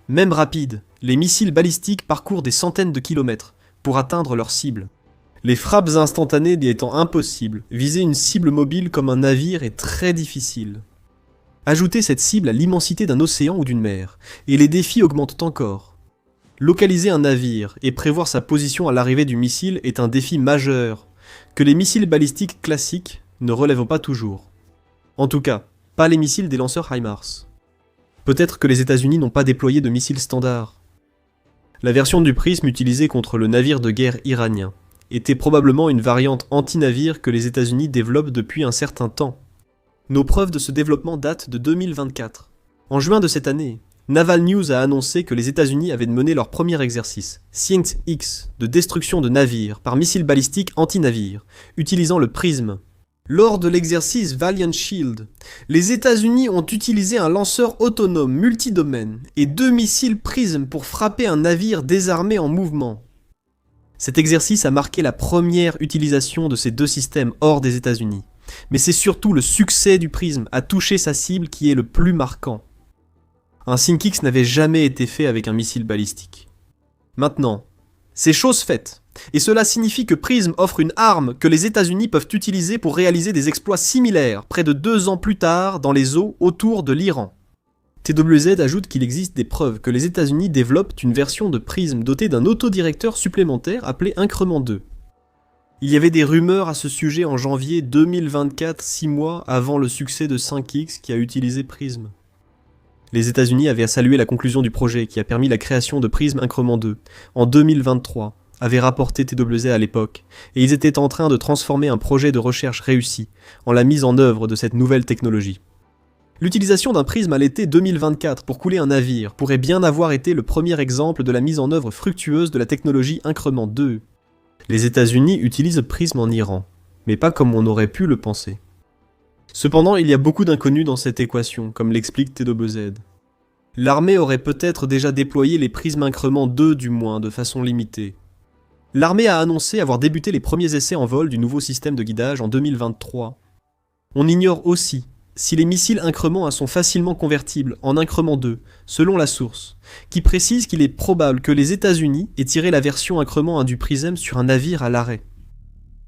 Même rapides, les missiles balistiques parcourent des centaines de kilomètres pour atteindre leur cible. Les frappes instantanées étant impossibles, viser une cible mobile comme un navire est très difficile. Ajoutez cette cible à l'immensité d'un océan ou d'une mer, et les défis augmentent encore. Localiser un navire et prévoir sa position à l'arrivée du missile est un défi majeur, que les missiles balistiques classiques ne relèvent pas toujours. En tout cas, pas les missiles des lanceurs HIMARS. Peut-être que les États-Unis n'ont pas déployé de missiles standards. La version du prisme utilisée contre le navire de guerre iranien était probablement une variante anti-navire que les États-Unis développent depuis un certain temps. Nos preuves de ce développement datent de 2024. En juin de cette année, Naval News a annoncé que les États-Unis avaient mené leur premier exercice, SINT-X, de destruction de navires par missile balistique anti-navire, utilisant le prisme. Lors de l'exercice Valiant Shield, les États-Unis ont utilisé un lanceur autonome multidomaine et 2 missiles prisme pour frapper un navire désarmé en mouvement. Cet exercice a marqué la première utilisation de ces deux systèmes hors des États-Unis. Mais c'est surtout le succès du prisme à toucher sa cible qui est le plus marquant. Un ThinkX n'avait jamais été fait avec un missile balistique. Maintenant, c'est chose faite. Et cela signifie que Prism offre une arme que les États-Unis peuvent utiliser pour réaliser des exploits similaires près de 2 ans plus tard dans les eaux autour de l'Iran. TWZ ajoute qu'il existe des preuves que les États-Unis développent une version de Prism dotée d'un autodirecteur supplémentaire appelé Increment 2. Il y avait des rumeurs à ce sujet en janvier 2024, 6 mois avant le succès de ThinkX qui a utilisé Prism. Les États-Unis avaient salué la conclusion du projet qui a permis la création de Prism Increment 2 en 2023. Avait rapporté TWZ à l'époque, et ils étaient en train de transformer un projet de recherche réussi en la mise en œuvre de cette nouvelle technologie. L'utilisation d'un prisme à l'été 2024 pour couler un navire pourrait bien avoir été le premier exemple de la mise en œuvre fructueuse de la technologie Increment 2. Les États-Unis utilisent prisme en Iran, mais pas comme on aurait pu le penser. Cependant, il y a beaucoup d'inconnus dans cette équation, comme l'explique TWZ. L'armée aurait peut-être déjà déployé les prismes Increment 2 du moins, de façon limitée. L'armée a annoncé avoir débuté les premiers essais en vol du nouveau système de guidage en 2023. On ignore aussi si les missiles Increment sont facilement convertibles en Increment 2, selon la source, qui précise qu'il est probable que les États-Unis aient tiré la version Increment 1 du Prism sur un navire à l'arrêt.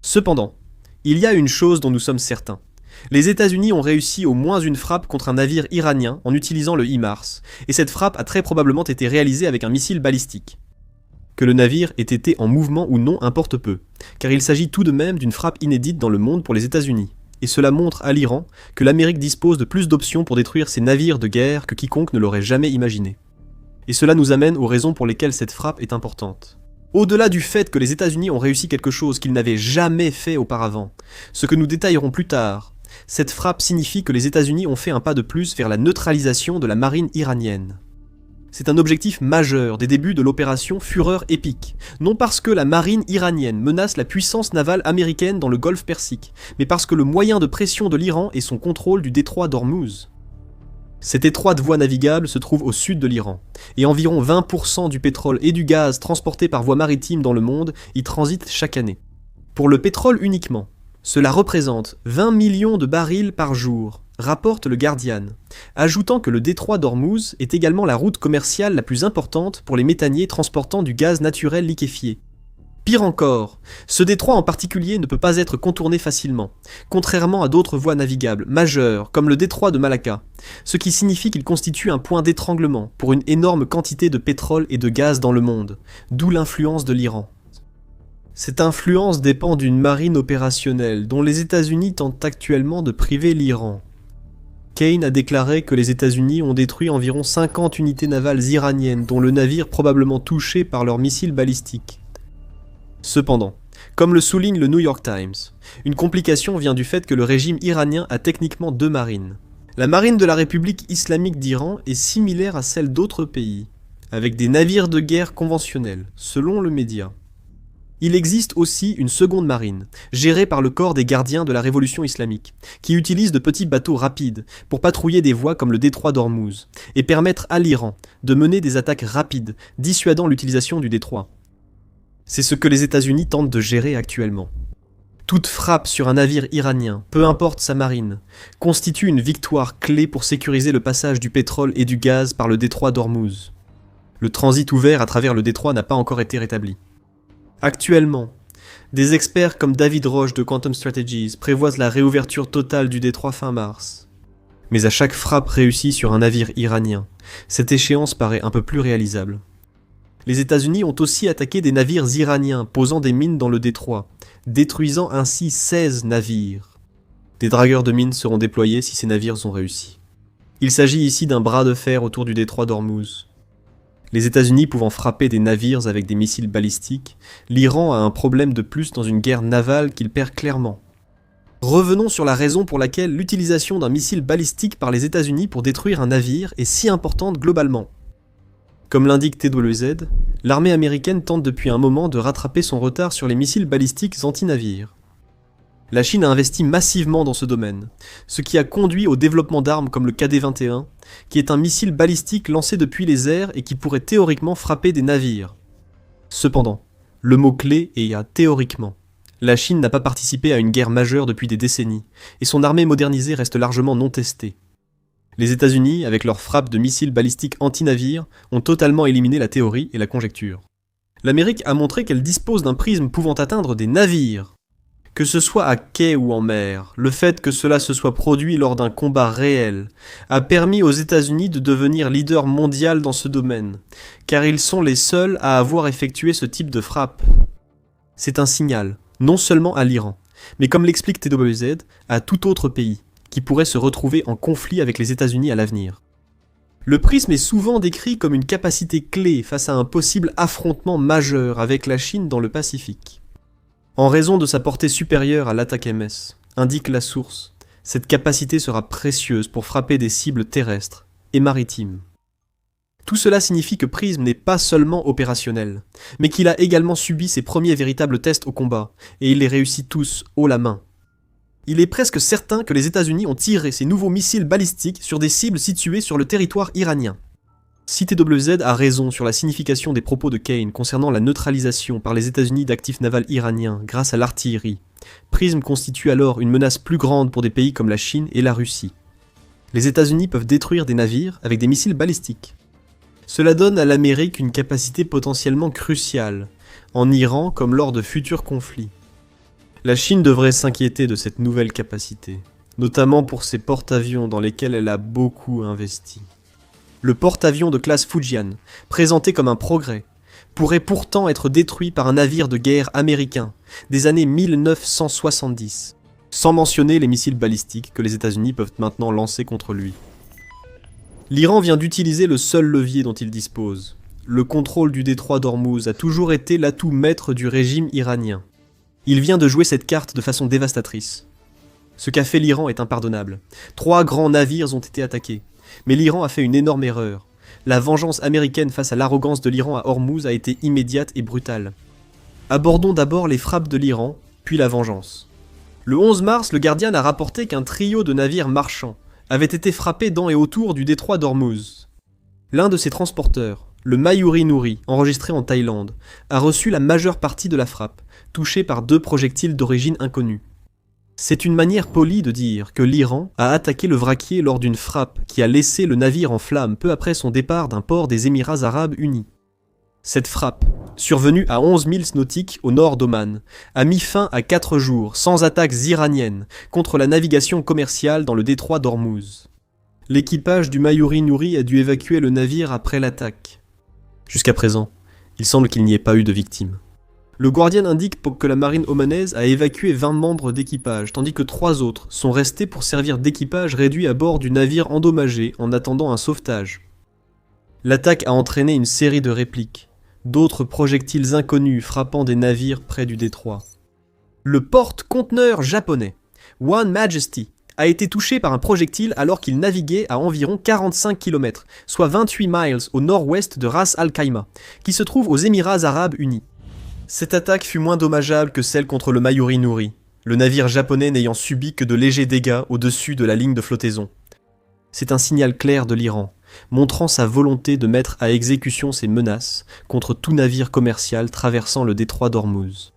Cependant, il y a une chose dont nous sommes certains. Les États-Unis ont réussi au moins une frappe contre un navire iranien en utilisant le HIMARS, et cette frappe a très probablement été réalisée avec un missile balistique. Que le navire ait été en mouvement ou non importe peu, car il s'agit tout de même d'une frappe inédite dans le monde pour les États-Unis, et cela montre à l'Iran que l'Amérique dispose de plus d'options pour détruire ses navires de guerre que quiconque ne l'aurait jamais imaginé. Et cela nous amène aux raisons pour lesquelles cette frappe est importante. Au-delà du fait que les États-Unis ont réussi quelque chose qu'ils n'avaient jamais fait auparavant, ce que nous détaillerons plus tard, cette frappe signifie que les États-Unis ont fait un pas de plus vers la neutralisation de la marine iranienne. C'est un objectif majeur des débuts de l'opération Fureur épique, non parce que la marine iranienne menace la puissance navale américaine dans le golfe Persique, mais parce que le moyen de pression de l'Iran est son contrôle du détroit d'Ormuz. Cette étroite voie navigable se trouve au sud de l'Iran, et environ 20% du pétrole et du gaz transportés par voie maritime dans le monde y transitent chaque année. Pour le pétrole uniquement, cela représente 20 millions de barils par jour, rapporte le Guardian, ajoutant que le détroit d'Ormuz est également la route commerciale la plus importante pour les méthaniers transportant du gaz naturel liquéfié. Pire encore, ce détroit en particulier ne peut pas être contourné facilement, contrairement à d'autres voies navigables majeures comme le détroit de Malacca, ce qui signifie qu'il constitue un point d'étranglement pour une énorme quantité de pétrole et de gaz dans le monde, d'où l'influence de l'Iran. Cette influence dépend d'une marine opérationnelle dont les États-Unis tentent actuellement de priver l'Iran. Kane a déclaré que les États-Unis ont détruit environ 50 unités navales iraniennes, dont le navire probablement touché par leurs missiles balistiques. Cependant, comme le souligne le New York Times, une complication vient du fait que le régime iranien a techniquement 2 marines. La marine de la République islamique d'Iran est similaire à celle d'autres pays, avec des navires de guerre conventionnels, selon le média. Il existe aussi une seconde marine, gérée par le corps des gardiens de la révolution islamique, qui utilise de petits bateaux rapides pour patrouiller des voies comme le détroit d'Ormuz, et permettre à l'Iran de mener des attaques rapides, dissuadant l'utilisation du détroit. C'est ce que les États-Unis tentent de gérer actuellement. Toute frappe sur un navire iranien, peu importe sa marine, constitue une victoire clé pour sécuriser le passage du pétrole et du gaz par le détroit d'Ormuz. Le transit ouvert à travers le détroit n'a pas encore été rétabli. Actuellement, des experts comme David Roche de Quantum Strategies prévoient la réouverture totale du détroit fin mars. Mais à chaque frappe réussie sur un navire iranien, cette échéance paraît un peu plus réalisable. Les États-Unis ont aussi attaqué des navires iraniens posant des mines dans le détroit, détruisant ainsi 16 navires. Des dragueurs de mines seront déployés si ces navires ont réussi. Il s'agit ici d'un bras de fer autour du détroit d'Ormuz. Les États-Unis pouvant frapper des navires avec des missiles balistiques, l'Iran a un problème de plus dans une guerre navale qu'il perd clairement. Revenons sur la raison pour laquelle l'utilisation d'un missile balistique par les États-Unis pour détruire un navire est si importante globalement. Comme l'indique TWZ, l'armée américaine tente depuis un moment de rattraper son retard sur les missiles balistiques anti-navires. La Chine a investi massivement dans ce domaine, ce qui a conduit au développement d'armes comme le KD-21, qui est un missile balistique lancé depuis les airs et qui pourrait théoriquement frapper des navires. Cependant, Le mot-clé est à théoriquement. La Chine n'a pas participé à une guerre majeure depuis des décennies, et son armée modernisée reste largement non testée. Les États-Unis, avec leurs frappes de missiles balistiques anti-navires, ont totalement éliminé la théorie et la conjecture. L'Amérique a montré qu'elle dispose d'un prisme pouvant atteindre des navires. Que ce soit à quai ou en mer, le fait que cela se soit produit lors d'un combat réel a permis aux États-Unis de devenir leader mondial dans ce domaine, car ils sont les seuls à avoir effectué ce type de frappe. C'est un signal, non seulement à l'Iran, mais comme l'explique TWZ, à tout autre pays, qui pourrait se retrouver en conflit avec les États-Unis à l'avenir. Le prisme est souvent décrit comme une capacité clé face à un possible affrontement majeur avec la Chine dans le Pacifique. En raison de sa portée supérieure à l'ATACMS, indique la source, cette capacité sera précieuse pour frapper des cibles terrestres et maritimes. Tout cela signifie que Prism n'est pas seulement opérationnel, mais qu'il a également subi ses premiers véritables tests au combat, et il les réussit tous haut la main. Il est presque certain que les États-Unis ont tiré ces nouveaux missiles balistiques sur des cibles situées sur le territoire iranien. Si TWZ a raison sur la signification des propos de Kane concernant la neutralisation par les États-Unis d'actifs navals iraniens grâce à l'artillerie, Prism constitue alors une menace plus grande pour des pays comme la Chine et la Russie. Les États-Unis peuvent détruire des navires avec des missiles balistiques. Cela donne à l'Amérique une capacité potentiellement cruciale, en Iran comme lors de futurs conflits. La Chine devrait s'inquiéter de cette nouvelle capacité, notamment pour ses porte-avions dans lesquels elle a beaucoup investi. Le porte-avions de classe Fujian, présenté comme un progrès, pourrait pourtant être détruit par un navire de guerre américain des années 1970, sans mentionner les missiles balistiques que les États-Unis peuvent maintenant lancer contre lui. L'Iran vient d'utiliser le seul levier dont il dispose. Le contrôle du détroit d'Ormuz a toujours été l'atout maître du régime iranien. Il vient de jouer cette carte de façon dévastatrice. Ce qu'a fait l'Iran est impardonnable. 3 grands navires ont été attaqués. Mais l'Iran a fait une énorme erreur. La vengeance américaine face à l'arrogance de l'Iran à Ormuz a été immédiate et brutale. Abordons d'abord les frappes de l'Iran, puis la vengeance. Le 11 mars, le Guardian a rapporté qu'un trio de navires marchands avait été frappé dans et autour du détroit d'Ormuz. L'un de ces transporteurs, le Mayuri Nouri, enregistré en Thaïlande, a reçu la majeure partie de la frappe, touché par 2 projectiles d'origine inconnue. C'est une manière polie de dire que l'Iran a attaqué le vraquier lors d'une frappe qui a laissé le navire en flammes peu après son départ d'un port des Émirats arabes unis. Cette frappe, survenue à 11 milles nautiques au nord d'Oman, a mis fin à 4 jours sans attaques iraniennes contre la navigation commerciale dans le détroit d'Ormuz. L'équipage du Mayuri Nouri a dû évacuer le navire après l'attaque. Jusqu'à présent, il semble qu'il n'y ait pas eu de victimes. Le Guardian indique que la marine omanaise a évacué 20 membres d'équipage, tandis que 3 autres sont restés pour servir d'équipage réduit à bord du navire endommagé en attendant un sauvetage. L'attaque a entraîné une série de répliques, d'autres projectiles inconnus frappant des navires près du détroit. Le porte-conteneur japonais, One Majesty, a été touché par un projectile alors qu'il naviguait à environ 45 km, soit 28 miles au nord-ouest de Ras Al Khaimah, qui se trouve aux Émirats arabes unis. Cette attaque fut moins dommageable que celle contre le Mayuri Nouri, le navire japonais n'ayant subi que de légers dégâts au-dessus de la ligne de flottaison. C'est un signal clair de l'Iran, montrant sa volonté de mettre à exécution ses menaces contre tout navire commercial traversant le détroit d'Ormuz.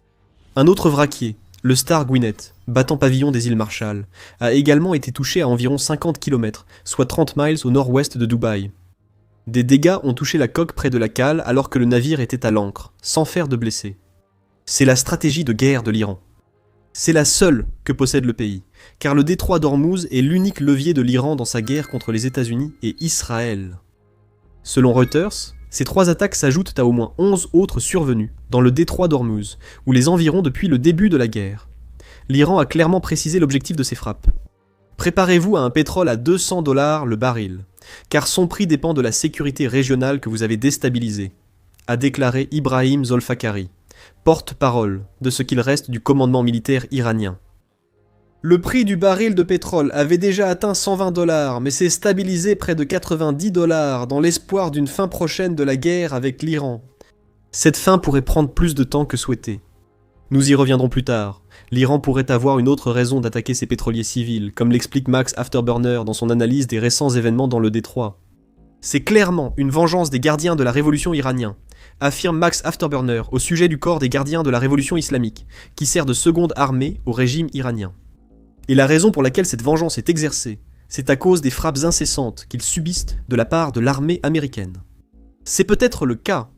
Un autre vraquier, le Star Gwinnett, battant pavillon des îles Marshall, a également été touché à environ 50 km, soit 30 miles au nord-ouest de Dubaï. Des dégâts ont touché la coque près de la cale alors que le navire était à l'ancre, sans faire de blessés. C'est la stratégie de guerre de l'Iran. C'est la seule que possède le pays, car le détroit d'Ormuz est l'unique levier de l'Iran dans sa guerre contre les États-Unis et Israël. Selon Reuters, ces 3 attaques s'ajoutent à au moins 11 autres survenues dans le détroit d'Ormuz, ou les environs depuis le début de la guerre. L'Iran a clairement précisé l'objectif de ces frappes. Préparez-vous à un pétrole à $200 le baril, car son prix dépend de la sécurité régionale que vous avez déstabilisée, a déclaré Ibrahim Zolfakari, porte-parole de ce qu'il reste du commandement militaire iranien. Le prix du baril de pétrole avait déjà atteint $120, mais s'est stabilisé près de $90 dans l'espoir d'une fin prochaine de la guerre avec l'Iran. Cette fin pourrait prendre plus de temps que souhaité. Nous y reviendrons plus tard. L'Iran pourrait avoir une autre raison d'attaquer ses pétroliers civils, comme l'explique Max Afterburner dans son analyse des récents événements dans le détroit. C'est clairement une vengeance des gardiens de la révolution iranienne, affirme Max Afterburner au sujet du corps des gardiens de la révolution islamique, qui sert de seconde armée au régime iranien. Et la raison pour laquelle cette vengeance est exercée, c'est à cause des frappes incessantes qu'ils subissent de la part de l'armée américaine. C'est peut-être le cas,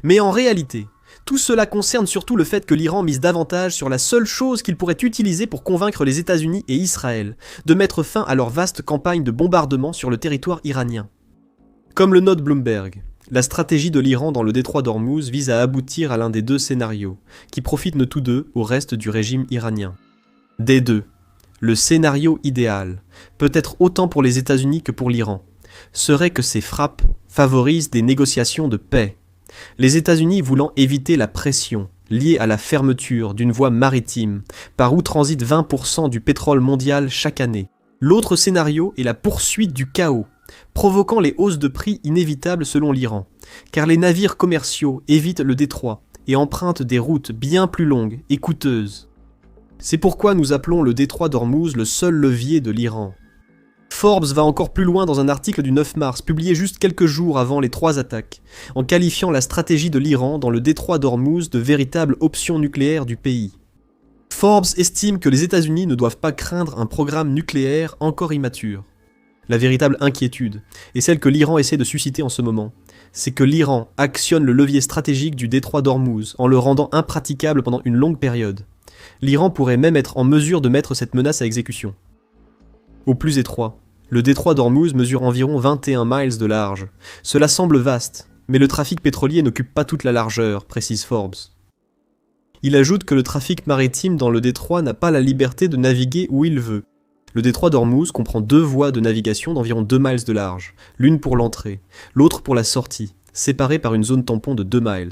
mais en réalité, tout cela concerne surtout le fait que l'Iran mise davantage sur la seule chose qu'il pourrait utiliser pour convaincre les États-Unis et Israël de mettre fin à leur vaste campagne de bombardement sur le territoire iranien. Comme le note Bloomberg, la stratégie de l'Iran dans le détroit d'Ormuz vise à aboutir à l'un des deux scénarios, qui profitent tous deux au reste du régime iranien. Des deux, le scénario idéal, peut-être autant pour les États-Unis que pour l'Iran, serait que ces frappes favorisent des négociations de paix. Les États-Unis voulant éviter la pression liée à la fermeture d'une voie maritime par où transite 20% du pétrole mondial chaque année. L'autre scénario est la poursuite du chaos, provoquant les hausses de prix inévitables selon l'Iran, car les navires commerciaux évitent le détroit et empruntent des routes bien plus longues et coûteuses. C'est pourquoi nous appelons le détroit d'Ormuz le seul levier de l'Iran. Forbes va encore plus loin dans un article du 9 mars, publié juste quelques jours avant les 3 attaques, en qualifiant la stratégie de l'Iran dans le détroit d'Ormuz de véritable option nucléaire du pays. Forbes estime que les États-Unis ne doivent pas craindre un programme nucléaire encore immature. La véritable inquiétude, et celle que l'Iran essaie de susciter en ce moment, c'est que l'Iran actionne le levier stratégique du détroit d'Ormuz en le rendant impraticable pendant une longue période. L'Iran pourrait même être en mesure de mettre cette menace à exécution. Au plus étroit, le détroit d'Ormuz mesure environ 21 miles de large. Cela semble vaste, mais le trafic pétrolier n'occupe pas toute la largeur, précise Forbes. Il ajoute que le trafic maritime dans le détroit n'a pas la liberté de naviguer où il veut. Le détroit d'Ormuz comprend 2 voies de navigation d'environ 2 miles de large, l'une pour l'entrée, l'autre pour la sortie, séparées par une zone tampon de 2 miles.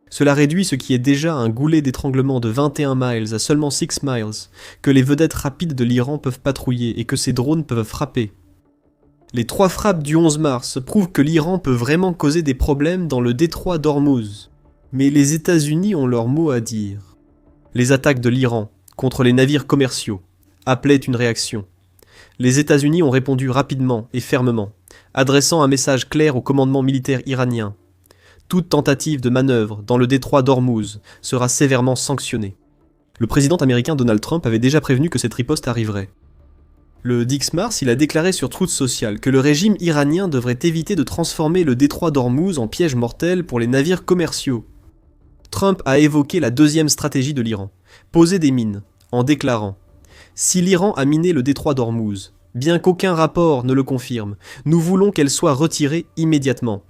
Cela réduit ce qui est déjà un goulet d'étranglement de 21 miles à seulement 6 miles, que les vedettes rapides de l'Iran peuvent patrouiller et que ces drones peuvent frapper. Les 3 frappes du 11 mars prouvent que l'Iran peut vraiment causer des problèmes dans le détroit d'Ormuz. Mais les États-Unis ont leur mot à dire. Les attaques de l'Iran contre les navires commerciaux appelaient une réaction. Les États-Unis ont répondu rapidement et fermement, adressant un message clair au commandement militaire iranien. Toute tentative de manœuvre dans le détroit d'Ormuz sera sévèrement sanctionnée. Le président américain Donald Trump avait déjà prévenu que cette riposte arriverait. Le 10 mars, il a déclaré sur Truth Social que le régime iranien devrait éviter de transformer le détroit d'Ormuz en piège mortel pour les navires commerciaux. Trump a évoqué la deuxième stratégie de l'Iran, poser des mines, en déclarant « Si l'Iran a miné le détroit d'Ormuz, bien qu'aucun rapport ne le confirme, nous voulons qu'elle soit retirée immédiatement.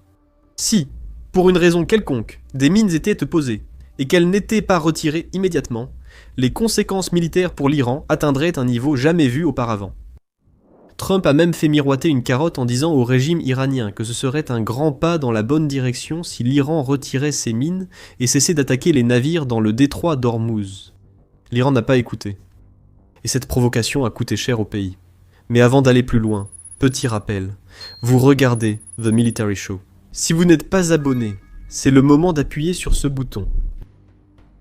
Si, pour une raison quelconque, des mines étaient posées, et qu'elles n'étaient pas retirées immédiatement, les conséquences militaires pour l'Iran atteindraient un niveau jamais vu auparavant. » Trump a même fait miroiter une carotte en disant au régime iranien que ce serait un grand pas dans la bonne direction si l'Iran retirait ses mines et cessait d'attaquer les navires dans le détroit d'Ormuz. L'Iran n'a pas écouté. Et cette provocation a coûté cher au pays. Mais avant d'aller plus loin, petit rappel, vous regardez The Military Show. Si vous n'êtes pas abonné, c'est le moment d'appuyer sur ce bouton.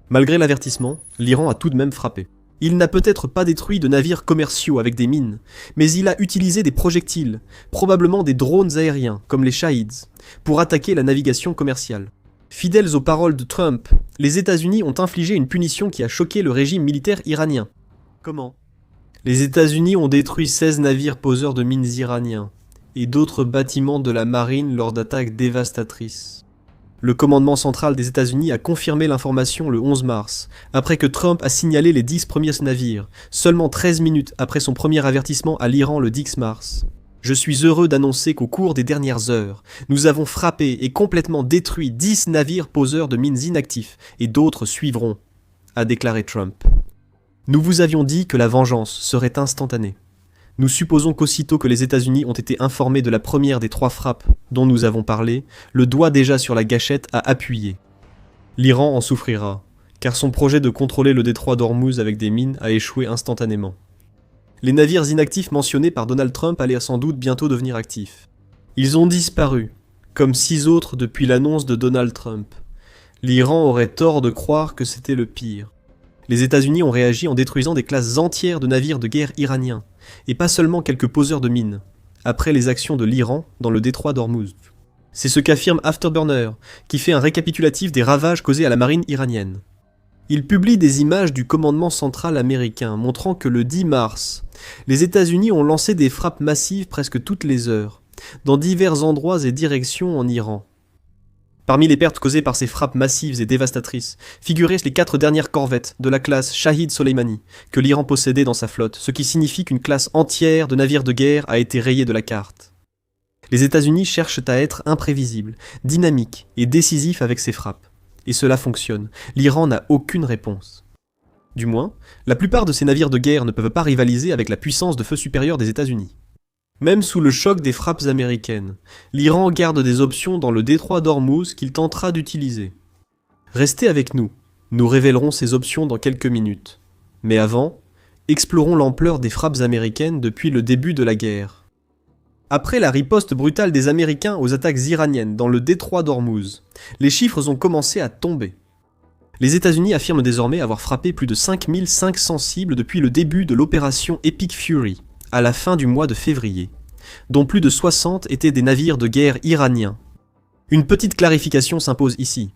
Malgré l'avertissement, l'Iran a tout de même frappé. Il n'a peut-être pas détruit de navires commerciaux avec des mines, mais il a utilisé des projectiles, probablement des drones aériens, comme les Shahids, pour attaquer la navigation commerciale. Fidèles aux paroles de Trump, les États-Unis ont infligé une punition qui a choqué le régime militaire iranien. Comment ? Les États-Unis ont détruit 16 navires poseurs de mines iraniens, et d'autres bâtiments de la marine lors d'attaques dévastatrices. Le commandement central des États-Unis a confirmé l'information le 11 mars, après que Trump a signalé les 10 premiers navires, seulement 13 minutes après son premier avertissement à l'Iran le 10 mars. Je suis heureux d'annoncer qu'au cours des dernières heures, nous avons frappé et complètement détruit 10 navires poseurs de mines inactifs, et d'autres suivront, a déclaré Trump. Nous vous avions dit que la vengeance serait instantanée. Nous supposons qu'aussitôt que les États-Unis ont été informés de la première des 3 frappes dont nous avons parlé, le doigt déjà sur la gâchette a appuyé. L'Iran en souffrira, car son projet de contrôler le détroit d'Ormuz avec des mines a échoué instantanément. Les navires inactifs mentionnés par Donald Trump allaient sans doute bientôt devenir actifs. Ils ont disparu, comme 6 autres depuis l'annonce de Donald Trump. L'Iran aurait tort de croire que c'était le pire. Les États-Unis ont réagi en détruisant des classes entières de navires de guerre iraniens, et pas seulement quelques poseurs de mines, après les actions de l'Iran dans le détroit d'Ormuz. C'est ce qu'affirme Afterburner, qui fait un récapitulatif des ravages causés à la marine iranienne. Il publie des images du commandement central américain montrant que le 10 mars, les États-Unis ont lancé des frappes massives presque toutes les heures, dans divers endroits et directions en Iran. Parmi les pertes causées par ces frappes massives et dévastatrices, figuraient les 4 dernières corvettes de la classe Shahid Soleimani que l'Iran possédait dans sa flotte, ce qui signifie qu'une classe entière de navires de guerre a été rayée de la carte. Les États-Unis cherchent à être imprévisibles, dynamiques et décisifs avec ces frappes. Et cela fonctionne. L'Iran n'a aucune réponse. Du moins, la plupart de ces navires de guerre ne peuvent pas rivaliser avec la puissance de feu supérieure des États-Unis. Même sous le choc des frappes américaines, l'Iran garde des options dans le détroit d'Ormuz qu'il tentera d'utiliser. Restez avec nous, nous révélerons ces options dans quelques minutes. Mais avant, explorons l'ampleur des frappes américaines depuis le début de la guerre. Après la riposte brutale des Américains aux attaques iraniennes dans le détroit d'Ormuz, les chiffres ont commencé à tomber. Les États-Unis affirment désormais avoir frappé plus de 5500 cibles depuis le début de l'opération Epic Fury, à la fin du mois de février, dont plus de 60 étaient des navires de guerre iraniens. Une petite clarification s'impose ici.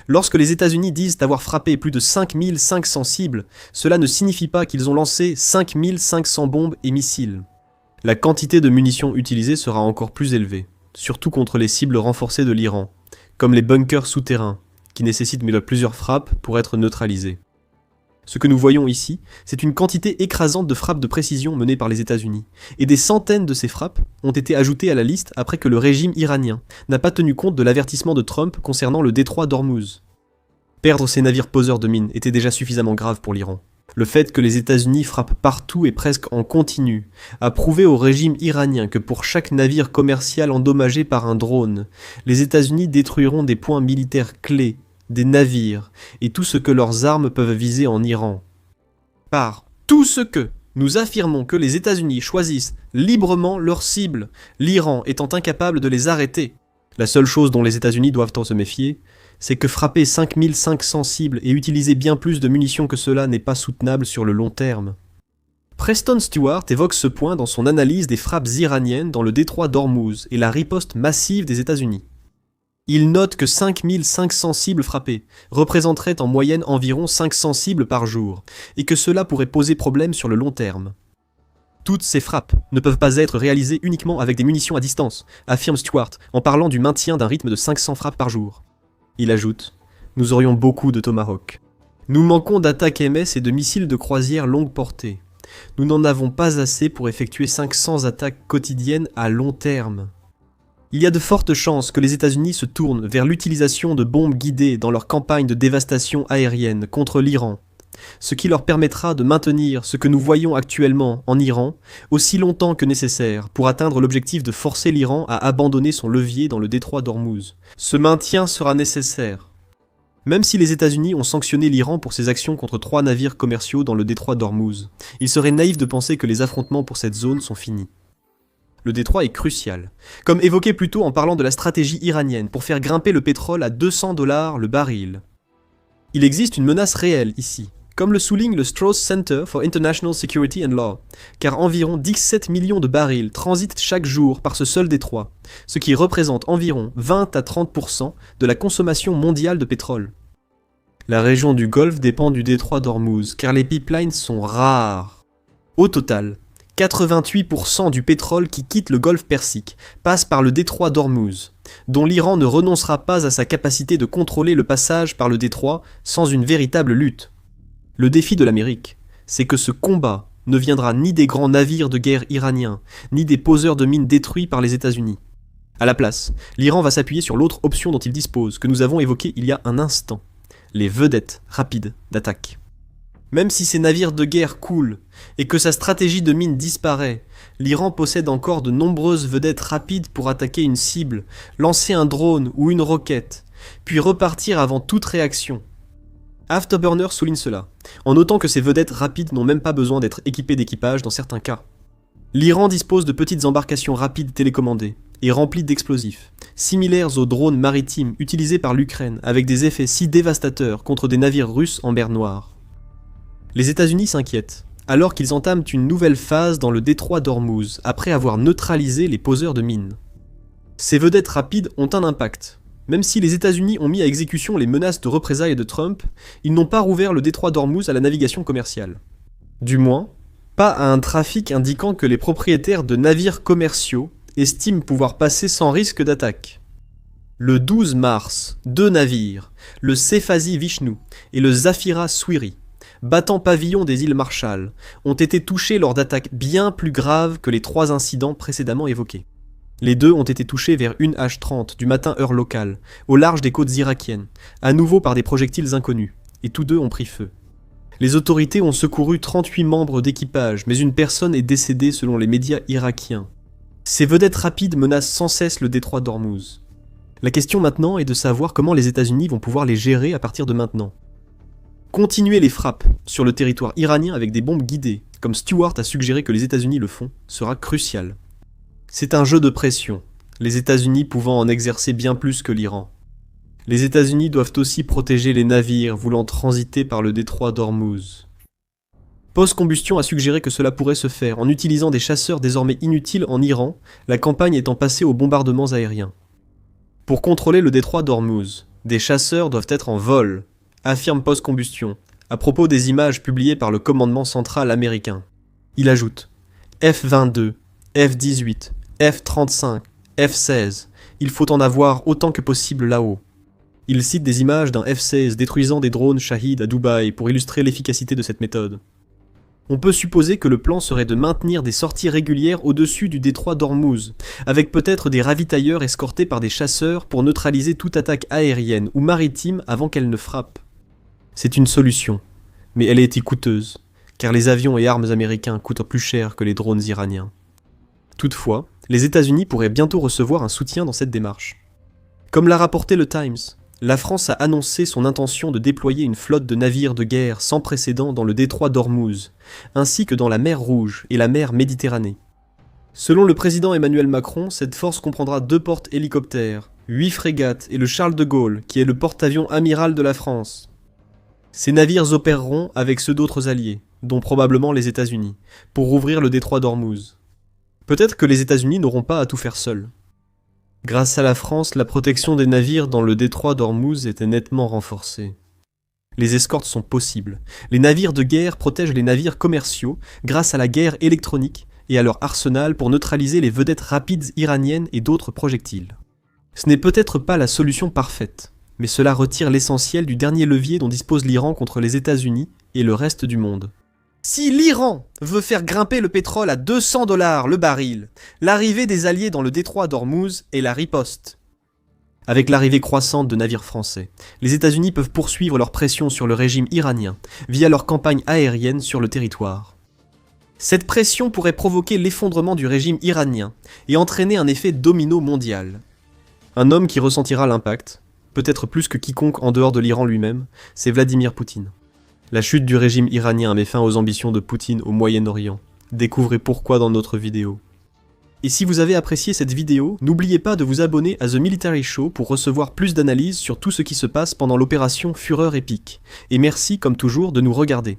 Lorsque les États-Unis disent avoir frappé plus de 5500 cibles, cela ne signifie pas qu'ils ont lancé 5500 bombes et missiles. La quantité de munitions utilisées sera encore plus élevée, surtout contre les cibles renforcées de l'Iran, comme les bunkers souterrains, qui nécessitent plusieurs frappes pour être neutralisés. Ce que nous voyons ici, c'est une quantité écrasante de frappes de précision menées par les États-Unis, et des centaines de ces frappes ont été ajoutées à la liste après que le régime iranien n'a pas tenu compte de l'avertissement de Trump concernant le détroit d'Ormuz. Perdre ces navires poseurs de mines était déjà suffisamment grave pour l'Iran. Le fait que les États-Unis frappent partout et presque en continu a prouvé au régime iranien que pour chaque navire commercial endommagé par un drone, les États-Unis détruiront des points militaires clés, des navires et tout ce que leurs armes peuvent viser en Iran. Par tout ce que nous affirmons que les États-Unis choisissent librement leurs cibles, l'Iran étant incapable de les arrêter. La seule chose dont les États-Unis doivent se méfier, c'est que frapper 5500 cibles et utiliser bien plus de munitions que cela n'est pas soutenable sur le long terme. Preston Stewart évoque ce point dans son analyse des frappes iraniennes dans le détroit d'Ormuz et la riposte massive des États-Unis. Il note que 5500 cibles frappées représenteraient en moyenne environ 500 cibles par jour, et que cela pourrait poser problème sur le long terme. Toutes ces frappes ne peuvent pas être réalisées uniquement avec des munitions à distance, affirme Stewart en parlant du maintien d'un rythme de 500 frappes par jour. Il ajoute « Nous aurions beaucoup de Tomahawk. Nous manquons d'attaques MS et de missiles de croisière longue portée. Nous n'en avons pas assez pour effectuer 500 attaques quotidiennes à long terme. » Il y a de fortes chances que les États-Unis se tournent vers l'utilisation de bombes guidées dans leur campagne de dévastation aérienne contre l'Iran, ce qui leur permettra de maintenir ce que nous voyons actuellement en Iran aussi longtemps que nécessaire pour atteindre l'objectif de forcer l'Iran à abandonner son levier dans le détroit d'Ormuz. Ce maintien sera nécessaire. Même si les États-Unis ont sanctionné l'Iran pour ses actions contre 3 navires commerciaux dans le détroit d'Ormuz, il serait naïf de penser que les affrontements pour cette zone sont finis. Le détroit est crucial, comme évoqué plus tôt en parlant de la stratégie iranienne pour faire grimper le pétrole à $200 le baril. Il existe une menace réelle ici, comme le souligne le Strauss Center for International Security and Law, car environ 17 millions de barils transitent chaque jour par ce seul détroit, ce qui représente environ 20 à 30% de la consommation mondiale de pétrole. La région du Golfe dépend du détroit d'Ormuz, car les pipelines sont rares. Au total, 88% du pétrole qui quitte le Golfe Persique passe par le détroit d'Ormuz, dont l'Iran ne renoncera pas à sa capacité de contrôler le passage par le détroit sans une véritable lutte. Le défi de l'Amérique, c'est que ce combat ne viendra ni des grands navires de guerre iraniens, ni des poseurs de mines détruits par les États-Unis. À la place, l'Iran va s'appuyer sur l'autre option dont il dispose, que nous avons évoquée il y a un instant, les vedettes rapides d'attaque. Même si ces navires de guerre coulent et que sa stratégie de mine disparaît, l'Iran possède encore de nombreuses vedettes rapides pour attaquer une cible, lancer un drone ou une roquette, puis repartir avant toute réaction. Afterburner souligne cela, en notant que ces vedettes rapides n'ont même pas besoin d'être équipées d'équipage dans certains cas. L'Iran dispose de petites embarcations rapides télécommandées et remplies d'explosifs, similaires aux drones maritimes utilisés par l'Ukraine avec des effets si dévastateurs contre des navires russes en mer Noire. Les États-Unis s'inquiètent, alors qu'ils entament une nouvelle phase dans le détroit d'Ormuz après avoir neutralisé les poseurs de mines. Ces vedettes rapides ont un impact. Même si les États-Unis ont mis à exécution les menaces de représailles de Trump, ils n'ont pas rouvert le détroit d'Ormuz à la navigation commerciale. Du moins, pas à un trafic indiquant que les propriétaires de navires commerciaux estiment pouvoir passer sans risque d'attaque. Le 12 mars, 2 navires, le Cephasi Vishnu et le Zafira Swiri, battant pavillon des îles Marshall, ont été touchés lors d'attaques bien plus graves que les 3 incidents précédemment évoqués. Les 2 ont été touchés vers 1h30 du matin heure locale, au large des côtes irakiennes, à nouveau par des projectiles inconnus, et tous 2 ont pris feu. Les autorités ont secouru 38 membres d'équipage, mais une personne est décédée selon les médias irakiens. Ces vedettes rapides menacent sans cesse le détroit d'Ormuz. La question maintenant est de savoir comment les États-Unis vont pouvoir les gérer à partir de maintenant. Continuer les frappes sur le territoire iranien avec des bombes guidées, comme Stewart a suggéré que les États-Unis le font, sera crucial. C'est un jeu de pression, les États-Unis pouvant en exercer bien plus que l'Iran. Les États-Unis doivent aussi protéger les navires voulant transiter par le détroit d'Ormuz. Post-Combustion a suggéré que cela pourrait se faire en utilisant des chasseurs désormais inutiles en Iran, la campagne étant passée aux bombardements aériens. Pour contrôler le détroit d'Ormuz, des chasseurs doivent être en vol, affirme Post-Combustion, à propos des images publiées par le commandement central américain. Il ajoute « F-22, F-18, F-35, F-16, il faut en avoir autant que possible là-haut. » Il cite des images d'un F-16 détruisant des drones Shahid à Dubaï pour illustrer l'efficacité de cette méthode. On peut supposer que le plan serait de maintenir des sorties régulières au-dessus du détroit d'Ormuz, avec peut-être des ravitailleurs escortés par des chasseurs pour neutraliser toute attaque aérienne ou maritime avant qu'elle ne frappe. C'est une solution, mais elle est coûteuse, car les avions et armes américains coûtent plus cher que les drones iraniens. Toutefois, les États-Unis pourraient bientôt recevoir un soutien dans cette démarche. Comme l'a rapporté le Times, la France a annoncé son intention de déployer une flotte de navires de guerre sans précédent dans le détroit d'Ormuz, ainsi que dans la mer Rouge et la mer Méditerranée. Selon le président Emmanuel Macron, cette force comprendra 2 porte-hélicoptères, 8 frégates et le Charles de Gaulle, qui est le porte-avions amiral de la France. Ces navires opéreront avec ceux d'autres alliés, dont probablement les États-Unis, pour rouvrir le détroit d'Ormuz. Peut-être que les États-Unis n'auront pas à tout faire seuls. Grâce à la France, la protection des navires dans le détroit d'Ormuz était nettement renforcée. Les escortes sont possibles. Les navires de guerre protègent les navires commerciaux grâce à la guerre électronique et à leur arsenal pour neutraliser les vedettes rapides iraniennes et d'autres projectiles. Ce n'est peut-être pas la solution parfaite, mais cela retire l'essentiel du dernier levier dont dispose l'Iran contre les États-Unis et le reste du monde. Si l'Iran veut faire grimper le pétrole à 200 $ le baril, l'arrivée des alliés dans le détroit d'Ormuz est la riposte. Avec l'arrivée croissante de navires français, les États-Unis peuvent poursuivre leur pression sur le régime iranien via leur campagne aérienne sur le territoire. Cette pression pourrait provoquer l'effondrement du régime iranien et entraîner un effet domino mondial. Un homme qui ressentira l'impact, peut-être plus que quiconque en dehors de l'Iran lui-même, c'est Vladimir Poutine. La chute du régime iranien met fin aux ambitions de Poutine au Moyen-Orient. Découvrez pourquoi dans notre vidéo. Et si vous avez apprécié cette vidéo, n'oubliez pas de vous abonner à The Military Show pour recevoir plus d'analyses sur tout ce qui se passe pendant l'opération Fureur épique. Et merci comme toujours de nous regarder.